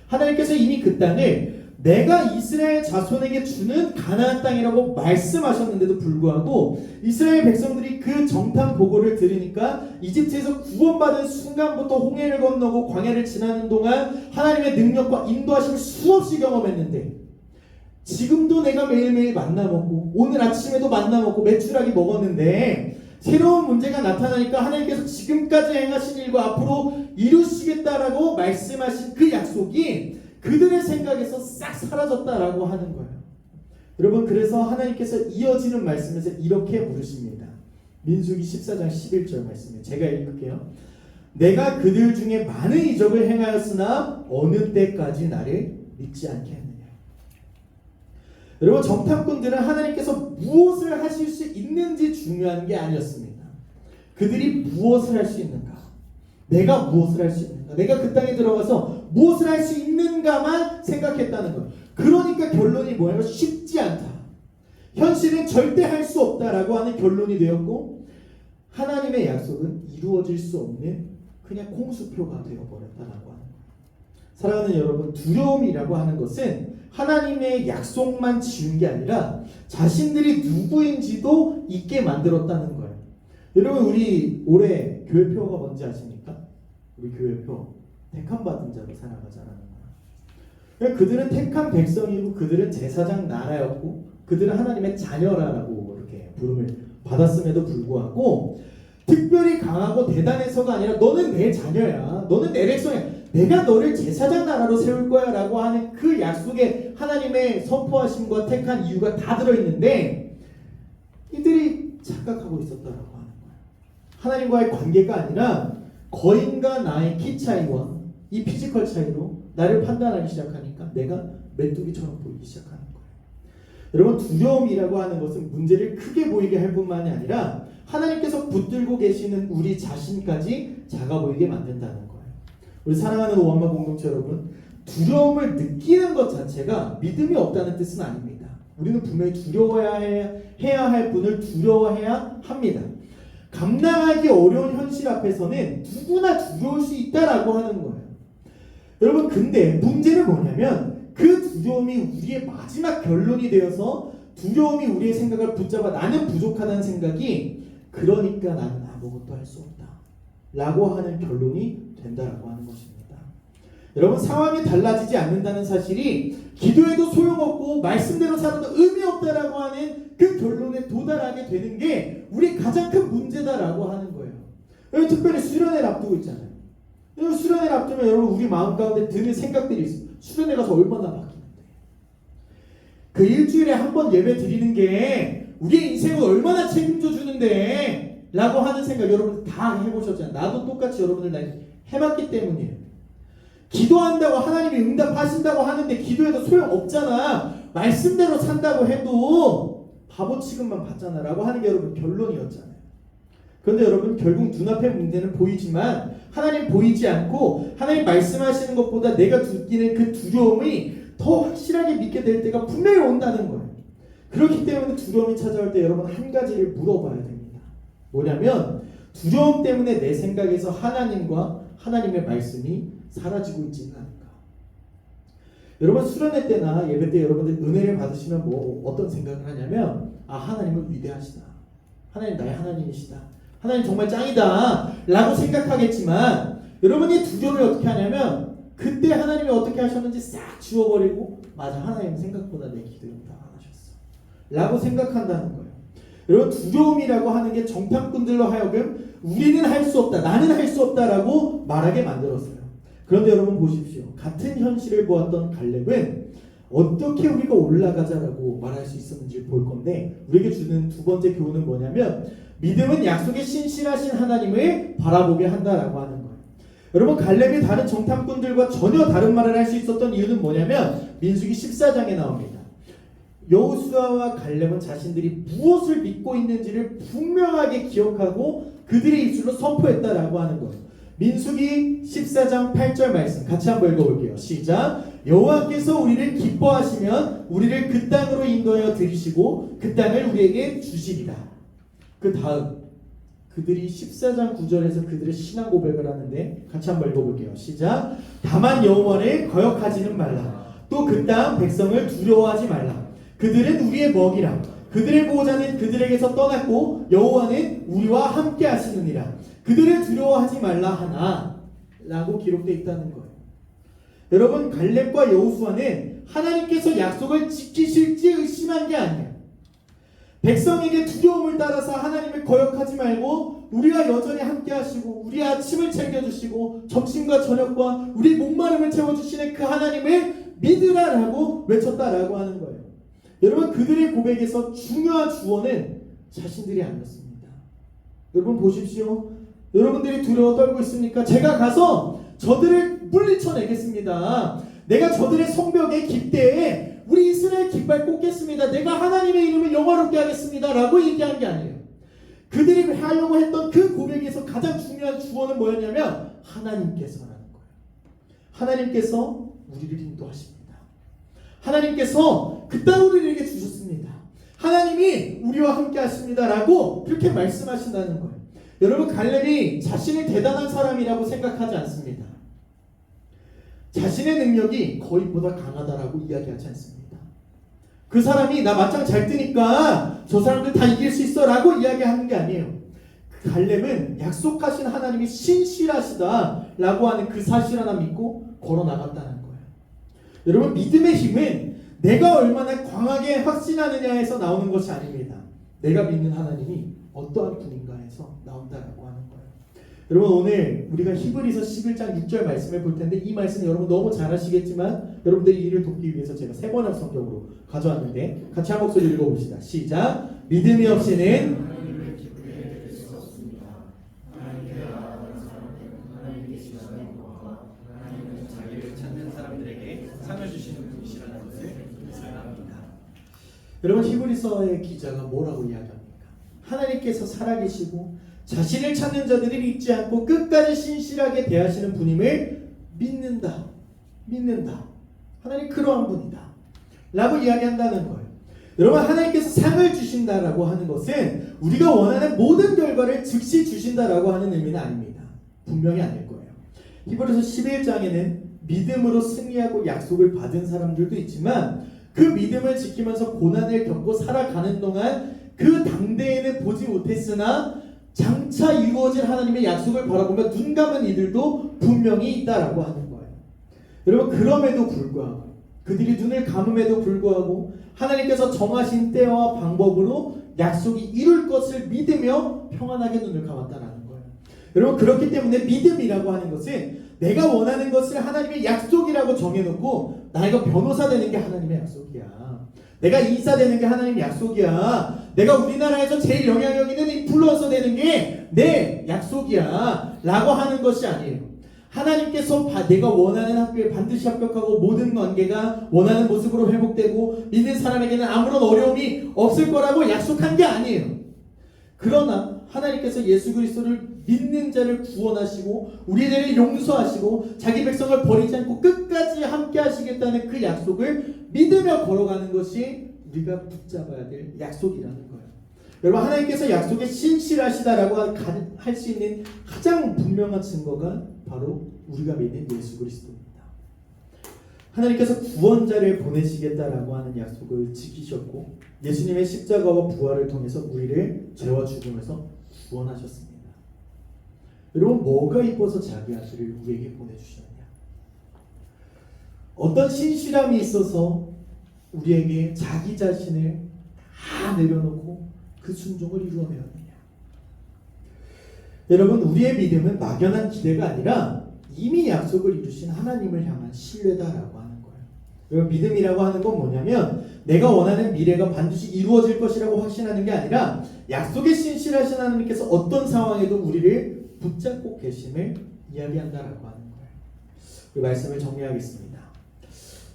하나님께서 이미 그 땅을 내가 이스라엘 자손에게 주는 가나안 땅이라고 말씀하셨는데도 불구하고 이스라엘 백성들이 그 정탐 보고를 들으니까 이집트에서 구원받은 순간부터 홍해를 건너고 광야를 지나는 동안 하나님의 능력과 인도하심을 수없이 경험했는데 지금도 내가 매일매일 만나 먹고 오늘 아침에도 만나 먹고 메추라기 먹었는데 새로운 문제가 나타나니까 하나님께서 지금까지 행하신 일과 앞으로 이루시겠다라고 말씀하신 그 약속이 그들의 생각에서 싹 사라졌다라고 하는 거예요. 여러분 그래서 하나님께서 이어지는 말씀에서 이렇게 물으십니다. 민수기 14장 11절 말씀이에요. 제가 읽을게요. 내가 그들 중에 많은 이적을 행하였으나 어느 때까지 나를 믿지 않게 했느냐. 여러분 정탐꾼들은 하나님께서 무엇을 하실 수 있는지 중요한 게 아니었습니다. 그들이 무엇을 할 수 있는가, 내가 무엇을 할 수 있는가, 내가 그 땅에 들어가서 무엇을 할 수 있는가만 생각했다는 거예요. 그러니까 결론이 뭐냐면 쉽지 않다, 현실은 절대 할 수 없다라고 하는 결론이 되었고 하나님의 약속은 이루어질 수 없는 그냥 콩수표가 되어버렸다라고 하는 거예요. 사랑하는 여러분, 두려움이라고 하는 것은 하나님의 약속만 지은 게 아니라 자신들이 누구인지도 잊게 만들었다는 거예요. 여러분 우리 올해 교회표가 뭔지 아십니까? 우리 교회표 택함 받은 자로 살아가자라는 거예요. 그들은 택한 백성이고 그들은 제사장 나라였고 그들은 하나님의 자녀라고 이렇게 부름을 받았음에도 불구하고 특별히 강하고 대단해서가 아니라 너는 내 자녀야, 너는 내 백성이야, 내가 너를 제사장 나라로 세울 거야 라고 하는 그 약속에 하나님의 선포하심과 택한 이유가 다 들어있는데 이들이 착각하고 있었다라고 하는 거예요. 하나님과의 관계가 아니라 거인과 나의 키 차이와 이 피지컬 차이로 나를 판단하기 시작하니까 내가 메뚜기처럼 보이기 시작하는 거예요. 여러분 두려움이라고 하는 것은 문제를 크게 보이게 할 뿐만이 아니라 하나님께서 붙들고 계시는 우리 자신까지 작아 보이게 만든다는 거예요. 우리 사랑하는 오한마 공동체 여러분, 두려움을 느끼는 것 자체가 믿음이 없다는 뜻은 아닙니다. 우리는 분명히 해야 할 분을 두려워해야 합니다. 감당하기 어려운 현실 앞에서는 누구나 두려울 수 있다라고 하는 거예요. 여러분 근데 문제는 뭐냐면 그 두려움이 우리의 마지막 결론이 되어서 두려움이 우리의 생각을 붙잡아 나는 부족하다는 생각이 그러니까 나는 아무것도 할 수 없다 라고 하는 결론이 된다라고 하는 것입니다. 여러분 상황이 달라지지 않는다는 사실이 기도해도 소용없고 말씀대로 살아도 의미 없다라고 하는 그 결론에 도달하게 되는 게 우리 가장 큰 문제다라고 하는 거예요. 여러분 특별히 수련회를 앞두고 있잖아요. 여러분 수련회를 앞두면 여러분 우리 마음 가운데 드는 생각들이 있어요. 수련회 가서 얼마나 바뀌는데 그 일주일에 한 번 예배 드리는 게 우리의 인생을 얼마나 책임져 주는데 라고 하는 생각 여러분 다 해보셨잖아요. 나도 똑같이 여러분들 해봤기 때문이에요. 기도한다고 하나님이 응답하신다고 하는데 기도해도 소용없잖아. 말씀대로 산다고 해도 바보 취급만 받잖아 라고 하는 게 여러분 결론이었잖아요. 그런데 여러분 결국 눈앞의 문제는 보이지만 하나님 보이지 않고 하나님 말씀하시는 것보다 내가 느끼는 그 두려움이 더 확실하게 믿게 될 때가 분명히 온다는 거예요. 그렇기 때문에 두려움이 찾아올 때 여러분 한 가지를 물어봐야 됩니다. 뭐냐면 두려움 때문에 내 생각에서 하나님과 하나님의 말씀이 사라지고 있지는 않은가. 여러분 수련회 때나 예배 때 여러분들 은혜를 받으시면 뭐 어떤 생각을 하냐면 아 하나님은 위대하시다, 하나님 나의 하나님이시다, 하나님 정말 짱이다 라고 생각하겠지만 여러분이 두려움을 어떻게 하냐면 그때 하나님이 어떻게 하셨는지 싹 지워버리고 맞아 하나님 생각보다 내 기도에 응답 안 하셨어 라고 생각한다는 거예요. 여러분 두려움이라고 하는 게 정탐꾼들로 하여금 우리는 할 수 없다, 나는 할 수 없다 라고 말하게 만들었어요. 그런데 여러분 보십시오. 같은 현실을 보았던 갈렙은 어떻게 우리가 올라가자라고 말할 수 있었는지 볼 건데 우리에게 주는 두 번째 교훈은 뭐냐면 믿음은 약속에 신실하신 하나님을 바라보게 한다라고 하는 거예요. 여러분 갈렙이 다른 정탐꾼들과 전혀 다른 말을 할 수 있었던 이유는 뭐냐면 민수기 14장에 나옵니다. 여호수아와 갈렙은 자신들이 무엇을 믿고 있는지를 분명하게 기억하고 그들의 입술로 선포했다라고 하는 거예요. 민수기 14장 8절 말씀 같이 한번 읽어볼게요. 시작. 여호와께서 우리를 기뻐하시면 우리를 그 땅으로 인도하여 들이시고 그 땅을 우리에게 주시리라. 그 다음 그들이 14장 9절에서 그들의 신앙 고백을 하는데 같이 한번 읽어볼게요. 시작. 다만 여호와를 거역하지는 말라. 또 그 땅 백성을 두려워하지 말라. 그들은 우리의 먹이라. 그들의 보호자는 그들에게서 떠났고 여호와는 우리와 함께 하시느니라. 그들을 두려워하지 말라 하나 라고 기록되어 있다는 거예요. 여러분 갈렙과 여호수아는 하나님께서 약속을 지키실지 의심한 게 아니에요. 백성에게 두려움을 따라서 하나님을 거역하지 말고 우리와 여전히 함께 하시고 우리 아침을 챙겨주시고 점심과 저녁과 우리 목마름을 채워주시는 그 하나님을 믿으라라고 외쳤다라고 하는 거예요. 여러분 그들의 고백에서 중요한 주어는 자신들이 아니었습니다. 여러분 보십시오. 여러분들이 두려워 떨고 있습니까? 제가 가서 저들을 물리쳐내겠습니다. 내가 저들의 성벽의 깃대에 우리 이스라엘 깃발 꽂겠습니다. 내가 하나님의 이름을 영화롭게 하겠습니다 라고 얘기한 게 아니에요. 그들이 하려고 했던 그 고백에서 가장 중요한 주어는 뭐였냐면 하나님께서라는 거예요. 하나님께서 우리를 인도하십니다. 하나님께서 그 땅을 우리에게 주셨습니다. 하나님이 우리와 함께 하십니다 라고 그렇게 말씀하신다는 거예요. 여러분 갈렙이 자신이 대단한 사람이라고 생각하지 않습니다. 자신의 능력이 거인보다 강하다라고 이야기하지 않습니다. 그 사람이 나 맞짱 잘 뜨니까 저 사람들 다 이길 수 있어 라고 이야기하는 게 아니에요. 갈렙은 약속하신 하나님이 신실하시다 라고 하는 그 사실 하나 믿고 걸어 나갔다는 거예요. 여러분, 믿음의 힘은 내가 얼마나 강하게 확신하느냐에서 나오는 것이 아닙니다. 내가 믿는 하나님이 어떠한 분인가에서 나온다라고 하는 거예요. 여러분, 오늘 우리가 히브리서 11장 6절 말씀을 볼 텐데, 이 말씀 여러분 너무 잘 아시겠지만 여러분들이 이를 돕기 위해서 제가 세 번역 성경으로 가져왔는데 같이 한 목소리 읽어봅시다. 시작. 믿음이 없이는 자기를 찾는 사람들에게 상을 주시는 분이시라는 것을 생각합니다. 여러분, 히브리서의 기자가 뭐라고 이야기합니까? 하나님께서 살아계시고 자신을 찾는 자들을 잊지 않고 끝까지 신실하게 대하시는 분임을 믿는다. 하나님 그러한 분이다 라고 이야기한다는 거예요. 여러분, 하나님께서 상을 주신다라고 하는 것은 우리가 원하는 모든 결과를 즉시 주신다라고 하는 의미는 아닙니다. 분명히 아닐 거예요. 히브리서 11장에는 믿음으로 승리하고 약속을 받은 사람들도 있지만 그 믿음을 지키면서 고난을 겪고 살아가는 동안 그 당대에는 보지 못했으나 장차 이루어질 하나님의 약속을 바라보며 눈 감은 이들도 분명히 있다라고 하는 거예요. 여러분, 그럼에도 불구하고 그들이 눈을 감음에도 불구하고 하나님께서 정하신 때와 방법으로 약속이 이룰 것을 믿으며 평안하게 눈을 감았다라는 거예요. 여러분, 그렇기 때문에 믿음이라고 하는 것은 내가 원하는 것을 하나님의 약속이라고 정해놓고 내가 변호사 되는 게 하나님의 약속이야. 내가 이사 되는 게 하나님의 약속이야. 내가 우리나라에서 제일 영향력 있는 인플루언서 되는 게 내 약속이야 라고 하는 것이 아니에요. 하나님께서 내가 원하는 학교에 반드시 합격하고 모든 관계가 원하는 모습으로 회복되고 믿는 사람에게는 아무런 어려움이 없을 거라고 약속한 게 아니에요. 그러나 하나님께서 예수 그리스도를 믿는 자를 구원하시고 우리들을 용서하시고 자기 백성을 버리지 않고 끝까지 함께 하시겠다는 그 약속을 믿으며 걸어가는 것이 우리가 붙잡아야 될 약속이라는 거예요. 여러분, 하나님께서 약속에 신실하시다라고 할 수 있는 가장 분명한 증거가 바로 우리가 믿는 예수 그리스도입니다. 하나님께서 구원자를 보내시겠다라고 하는 약속을 지키셨고 예수님의 십자가와 부활을 통해서 우리를 죄와 죽음에서 구원하셨습니다. 여러분, 뭐가 이뻐서 자기 아들을 우리에게 보내주셨냐? 어떤 신실함이 있어서 우리에게 자기 자신을 다 내려놓고 그 순종을 이루어내었느냐? 여러분, 우리의 믿음은 막연한 기대가 아니라 이미 약속을 이루신 하나님을 향한 신뢰다라고 하는 거예요. 여러분, 믿음이라고 하는 건 뭐냐면 내가 원하는 미래가 반드시 이루어질 것이라고 확신하는 게 아니라 약속에 신실하신 하나님께서 어떤 상황에도 우리를 붙잡고 계심을 이야기한다라고 하는 거예요. 그 말씀을 정리하겠습니다.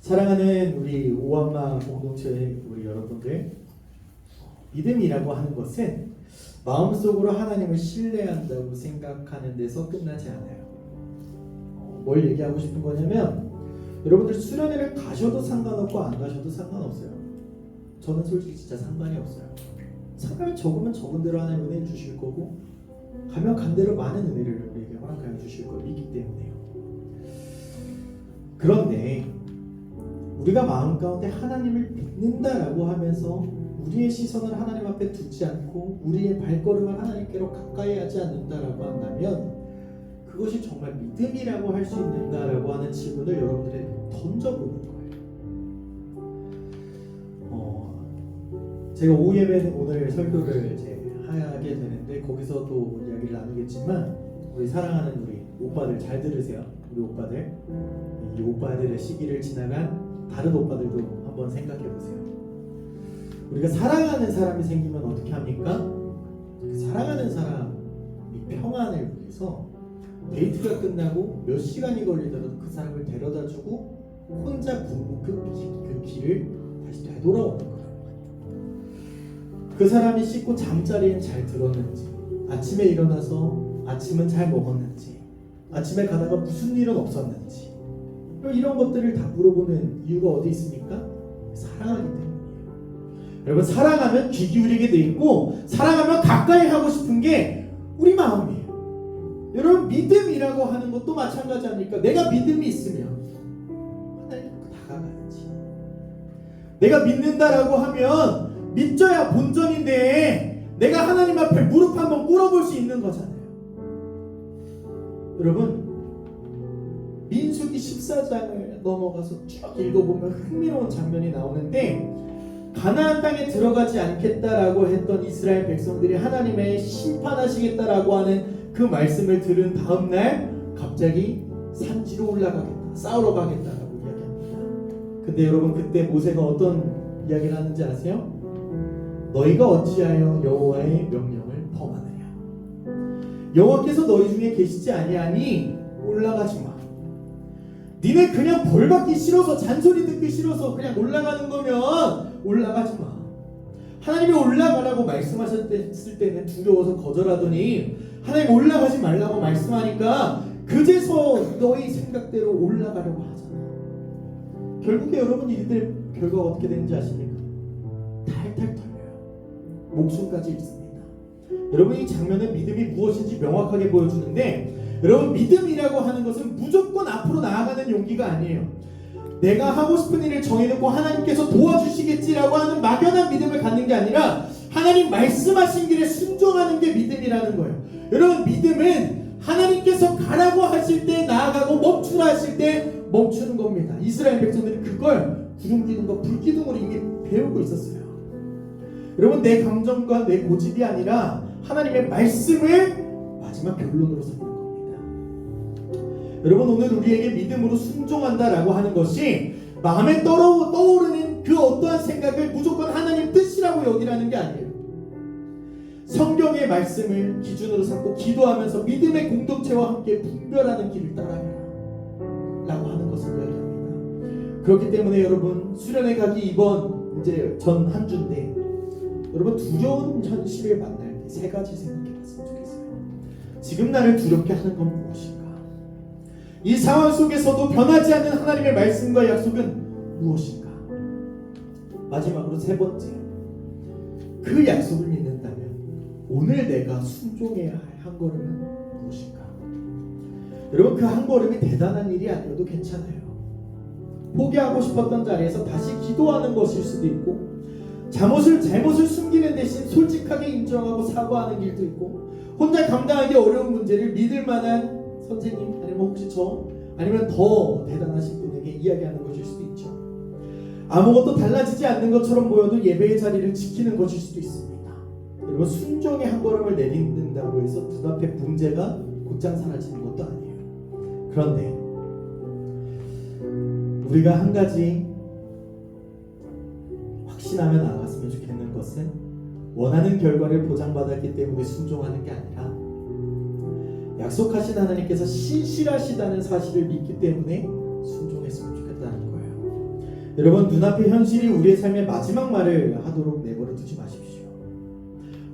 사랑하는 우리 오한마 공동체의 우리 여러분들, 믿음이라고 하는 것은 마음속으로 하나님을 신뢰한다고 생각하는 데서 끝나지 않아요. 뭘 얘기하고 싶은 거냐면 여러분들 수련회를 가셔도 상관없고 안 가셔도 상관없어요. 저는 솔직히 진짜 상관이 없어요. 사람이 적으면 적은 대로 하나님 은혜 주실 거고 가면 간 대로 많은 은혜를 우리에게 허락하여 주실 걸 믿기 때문에요. 그런데 우리가 마음 가운데 하나님을 믿는다라고 하면서 우리의 시선을 하나님 앞에 두지 않고 우리의 발걸음을 하나님께로 가까이 하지 않는다라고 한다면 그것이 정말 믿음이라고 할 수 있는가라고 하는 질문을 여러분들에게 던져보는 거예요. 제가 오후예배 오늘 설교를 이제 하게 되는데 거기서도 이야기를 나누겠지만 우리 사랑하는 우리 오빠들 잘 들으세요. 우리 오빠들, 이 오빠들의 시기를 지나간 다른 오빠들도 한번 생각해 보세요. 우리가 사랑하는 사람이 생기면 어떻게 합니까? 그 사랑하는 사람이 평안을 위해서 데이트가 끝나고 몇 시간이 걸리더라도 그 사람을 데려다주고 혼자 그 길을 다시 되돌아오는 거예요. 그 사람이 씻고 잠자리엔 잘 들었는지, 아침에 일어나서 아침은 잘 먹었는지, 아침에 가다가 무슨 일은 없었는지, 이런 것들을 다 물어보는 이유가 어디 있습니까? 사랑하기 때문이에요. 여러분, 사랑하면 귀 기울이게 돼 있고 사랑하면 가까이 하고 싶은 게 우리 마음이에요. 여러분, 믿음이라고 하는 것도 마찬가지 아닙니까? 내가 믿음이 있으면 내가 믿는다라고 하면 믿져야 본전인데 내가 하나님 앞에 무릎 한번 꿇어볼 수 있는 거잖아요. 여러분, 민수기 14장을 넘어가서 쭉 읽어보면 흥미로운 장면이 나오는데, 가나안 땅에 들어가지 않겠다라고 했던 이스라엘 백성들이 하나님의 심판하시겠다라고 하는 그 말씀을 들은 다음 날 갑자기 산지로 올라가겠다, 싸우러 가겠다라고 이야기합니다. 근데 여러분, 그때 모세가 어떤 이야기를 하는지 아세요? 너희가 어찌하여 여호와의 명령을 범하느냐? 여호와께서 너희 중에 계시지 아니하니 올라가지 마. 니네 그냥 벌 받기 싫어서, 잔소리 듣기 싫어서 그냥 올라가는 거면 올라가지 마. 하나님이 올라가라고 말씀하셨을 때는 두려워서 거절하더니 하나님 올라가지 말라고 말씀하니까 그제서 너희 생각대로 올라가려고 하잖아. 결국에 여러분, 이들 결과가 어떻게 되는지 아십니까? 탈탈 털려요. 목숨까지 잃습니다. 여러분, 이 장면은 믿음이 무엇인지 명확하게 보여주는데, 여러분, 믿음이라고 하는 것은 무조건 앞으로 나아가는 용기가 아니에요. 내가 하고 싶은 일을 정해놓고 하나님께서 도와주시겠지라고 하는 막연한 믿음을 갖는 게 아니라 하나님 말씀하신 길에 순종하는 게 믿음이라는 거예요. 여러분, 믿음은 하나님께서 가라고 하실 때 나아가고 멈추라 하실 때 멈추는 겁니다. 이스라엘 백성들이 그걸 구름 기둥과 불 기둥으로 이미 배우고 있었어요. 여러분, 내 감정과 내 고집이 아니라 하나님의 말씀을 마지막 결론으로 삼는 겁니다. 여러분, 오늘 우리에게 믿음으로 순종한다라고 하는 것이 마음에 떠오르는 그 어떠한 생각을 무조건 하나님 뜻이라고 여기라는 게 아니에요. 성경의 말씀을 기준으로 삼고 기도하면서 믿음의 공동체와 함께 분별하는 길을 따라가라 라고 하는 것을 이야기합니다. 그렇기 때문에 여러분, 수련회 가기 이번 이제 전 한 주인데, 여러분, 두려운 현실을 만날 때 세 가지 생각해 봤으면 좋겠어요. 지금 나를 두렵게 하는 건 무엇인가? 이 상황 속에서도 변하지 않는 하나님의 말씀과 약속은 무엇인가? 마지막으로 세 번째, 그 약속을 믿는다면 오늘 내가 순종해야 할 한 걸음은 무엇인가? 여러분, 그 한 걸음이 대단한 일이 아니어도 괜찮아요. 포기하고 싶었던 자리에서 다시 기도하는 것일 수도 있고, 잘못을 숨기는 대신 솔직하게 인정하고 사과하는 길도 있고, 혼자 감당하기 어려운 문제를 믿을 만한 선생님, 아니면 혹시 아니면 더 대단하신 분에게 이야기하는 것일 수도 있죠. 아무것도 달라지지 않는 것처럼 보여도 예배의 자리를 지키는 것일 수도 있습니다. 여러분, 순종의 한 걸음을 내딛는다고 해서 눈앞의 문제가 곧장 사라지는 것도 아니에요. 그런데 우리가 한 가지 확신하며 나아갔으면 좋겠는 것은, 원하는 결과를 보장받았기 때문에 순종하는 게 아니라 약속하신 하나님께서 신실하시다는 사실을 믿기 때문에 순종했으면 좋겠다는 거예요. 여러분, 눈앞의 현실이 우리의 삶의 마지막 말을 하도록 내버려 두지 마십시오.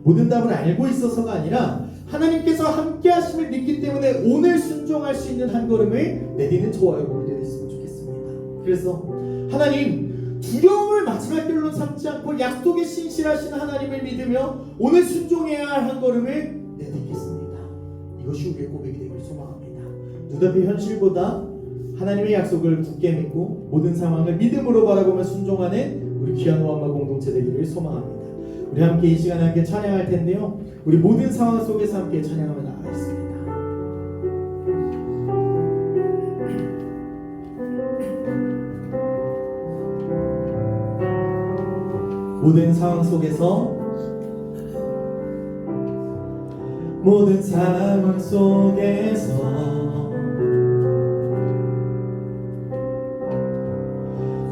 모든 답을 알고 있어서가 아니라 하나님께서 함께 하심을 믿기 때문에 오늘 순종할 수 있는 한 걸음을 내딛는 저와 여러분들이 됐으면 좋겠습니다. 그래서 하나님, 두려움을 마지막 결론 삼지 않고 약속에 신실하신 하나님을 믿으며 오늘 순종해야 할 한 걸음을 내딛겠습니다. 이것이 우리의 고백이 되길 소망합니다. 눈앞의 현실보다 하나님의 약속을 굳게 믿고 모든 상황을 믿음으로 바라보며 순종하는 우리 귀한 오한마 공동체 되기를 소망합니다. 우리 함께 이 시간에 함께 찬양할 텐데요, 우리 모든 상황 속에서 함께 찬양하며 나아가겠습니다. 모든 상황 속에서, 모든 상황 속에서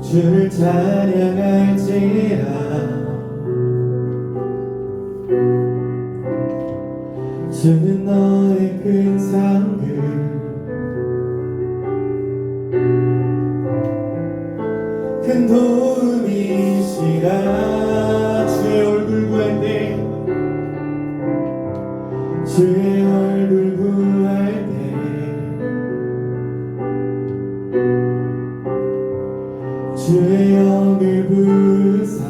주를 찬양할지라. 주는 너의 큰 상급, 큰 도움이시라. 주의 얼굴 구할 때, 주의 얼굴 구할 때, 주의 영을 부사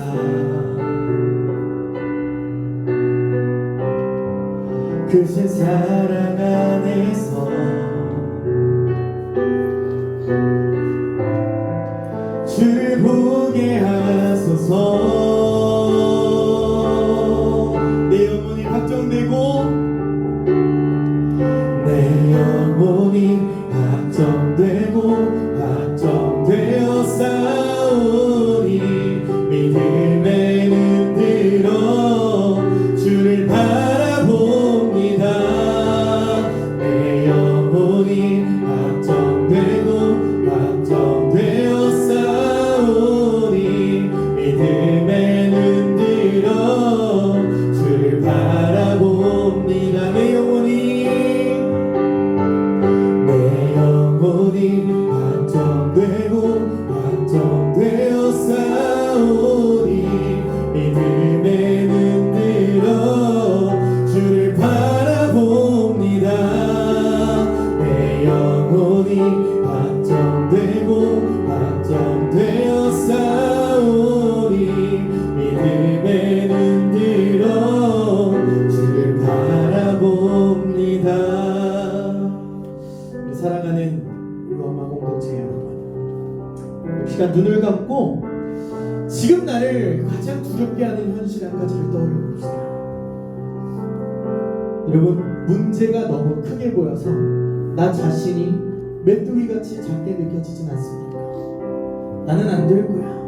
크신 사랑 안에서 주를 보게 하사 믿음이 확정되어 싸우니 믿음에 눈들어 주를 바라봅니다. 우리 사랑하는 로마 공동체 여러분, 이 시간 눈을 감고 지금 나를 가장 두렵게 하는 현실 한 가지를 떠올려 봅시다. 여러분, 문제가 너무 크게 보여서 나 자신이 메뚜기같이 작게 느껴지진 않습니까? 나는 안 될 거야,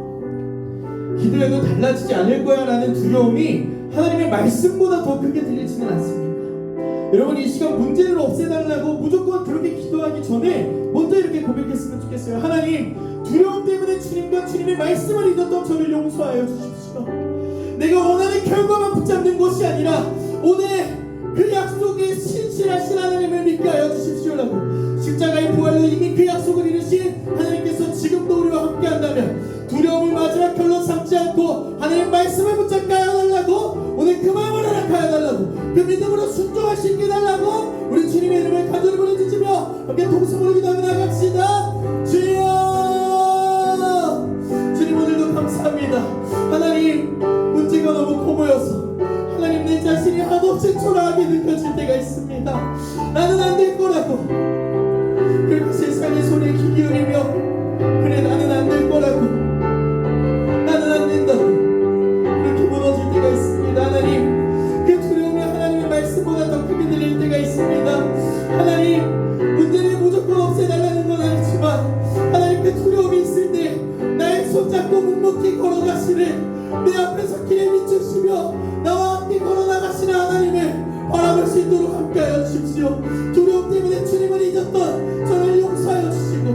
기도해도 달라지지 않을 거야 라는 두려움이 하나님의 말씀보다 더 크게 들리지는 않습니까? 여러분, 이 시간 문제를 없애달라고 무조건 그렇게 기도하기 전에 먼저 이렇게 고백했으면 좋겠어요. 하나님, 두려움 때문에 주님과 주님의 말씀을 잊었던 저를 용서하여 주십시오. 내가 원하는 결과만 붙잡는 것이 아니라 오늘 그 약속에 신실하신 하나님을 믿게 하여 주십시오라고, 십자가의 부활로 이미 그 약속을 이루신 하나님께서 지금도 우리와 함께 한다면 두려움을 마지막 결론 삼지 않고 하나님의 말씀을 붙잡게 하여 달라고, 오늘 그 마음을 허락하여 달라고, 그 믿음으로 순종할 수 있게 달라고 우리 주님의 이름을 간절히 부르짖으며 함께 동성으로 기도하며 나갑시다. 주여, 주님 오늘도 감사합니다. 하나님, 문제가 너무 커 보여서 하나님, 내 자신이 한없이 초라하게 느껴질 때가 있습니다. 나는 안 될 거라고 그렇게 세상의 손에 귀 기울이며, 그래 나는 안 될 거라고, 나는 안 된다고 그렇게 무너질 때가 있습니다. 하나님, 그 두려움이 하나님의 말씀보다 더 크게 들릴 때가 있습니다. 하나님, 문제를 무조건 없애달라는 건 아니지만 하나님, 그 두려움이 있을 때 나의 손잡고 묵묵히 걸어가시는, 내 앞에서 길에 비추시며 나와 함께 걸어나가시는 하나님을 바라볼 수 있도록 함께하여 주십시오. 두려움 때문에 주님을 잊었던 저를 용서하여 주시고,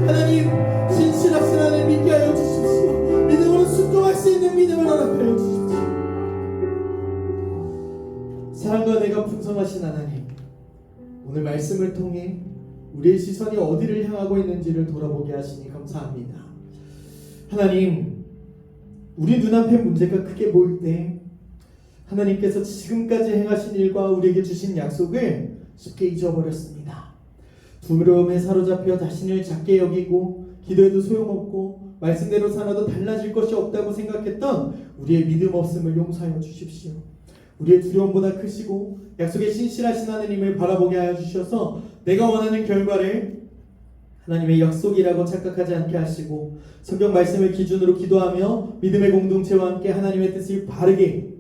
하나님, 신실하신 하나님 믿게 하여 주십시오. 믿음으로 순종할 수 있는 믿음을 허락하여 주십시오. 사랑과 내가 풍성하신 하나님, 오늘 말씀을 통해 우리의 시선이 어디를 향하고 있는지를 돌아보게 하시니 감사합니다. 하나님, 우리 눈앞에 문제가 크게 보일 때 하나님께서 지금까지 행하신 일과 우리에게 주신 약속을 쉽게 잊어버렸습니다. 두려움에 사로잡혀 자신을 작게 여기고 기도해도 소용없고 말씀대로 살아도 달라질 것이 없다고 생각했던 우리의 믿음 없음을 용서하여 주십시오. 우리의 두려움보다 크시고 약속에 신실하신 하나님을 바라보게 하여 주셔서 내가 원하는 결과를 하나님의 약속이라고 착각하지 않게 하시고, 성경 말씀을 기준으로 기도하며 믿음의 공동체와 함께 하나님의 뜻을 바르게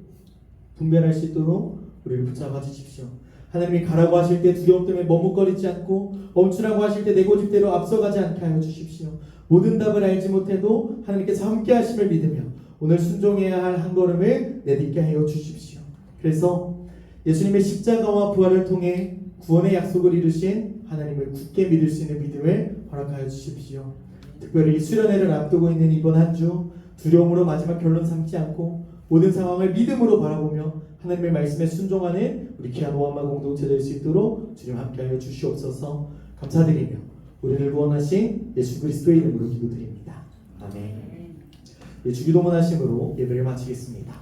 분별할 수 있도록 우리를 붙잡아 주십시오. 하나님이 가라고 하실 때 두려움 때문에 머뭇거리지 않고, 멈추라고 하실 때 내 고집대로 앞서가지 않게 하여 주십시오. 모든 답을 알지 못해도 하나님께서 함께 하심을 믿으며 오늘 순종해야 할 한 걸음을 내딛게 하여 주십시오. 그래서 예수님의 십자가와 부활을 통해 구원의 약속을 이루신 하나님을 굳게 믿을 수 있는 믿음을 허락하여 주십시오. 특별히 이 수련회를 앞두고 있는 이번 한 주, 두려움으로 마지막 결론 삼지 않고 모든 상황을 믿음으로 바라보며 하나님의 말씀에 순종하는 우리 귀한 오한마 공동체 될 수 있도록 주님 함께하여 주시옵소서. 감사드리며 우리를 구원하신 예수 그리스도의 이름으로 기도드립니다. 아멘. 주기도문 하심으로 예배를 마치겠습니다.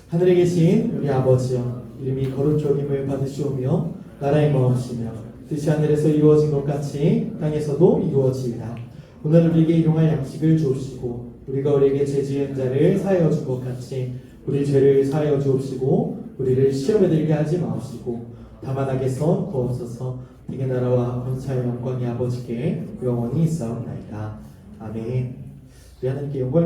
하늘에 계신 우리 아버지여, 이름이 거룩히 여김을 받으시오며 나라의 마음이시며 뜻이 하늘에서 이루어진 것 같이 땅에서도 이루어지이다. 오늘 우리에게 일용할 양식을 주옵시고, 우리가 우리에게 죄 지은 자를 사하여 준 것 같이 우리 죄를 사하여 주옵시고, 우리를 시험에 들게 하지 마옵시고 다만 악에서 구하옵소서. 되게 나라와 권세와 영광이 아버지께 영원히 있사옵나이다. 아멘. 우리 하나님께 영광을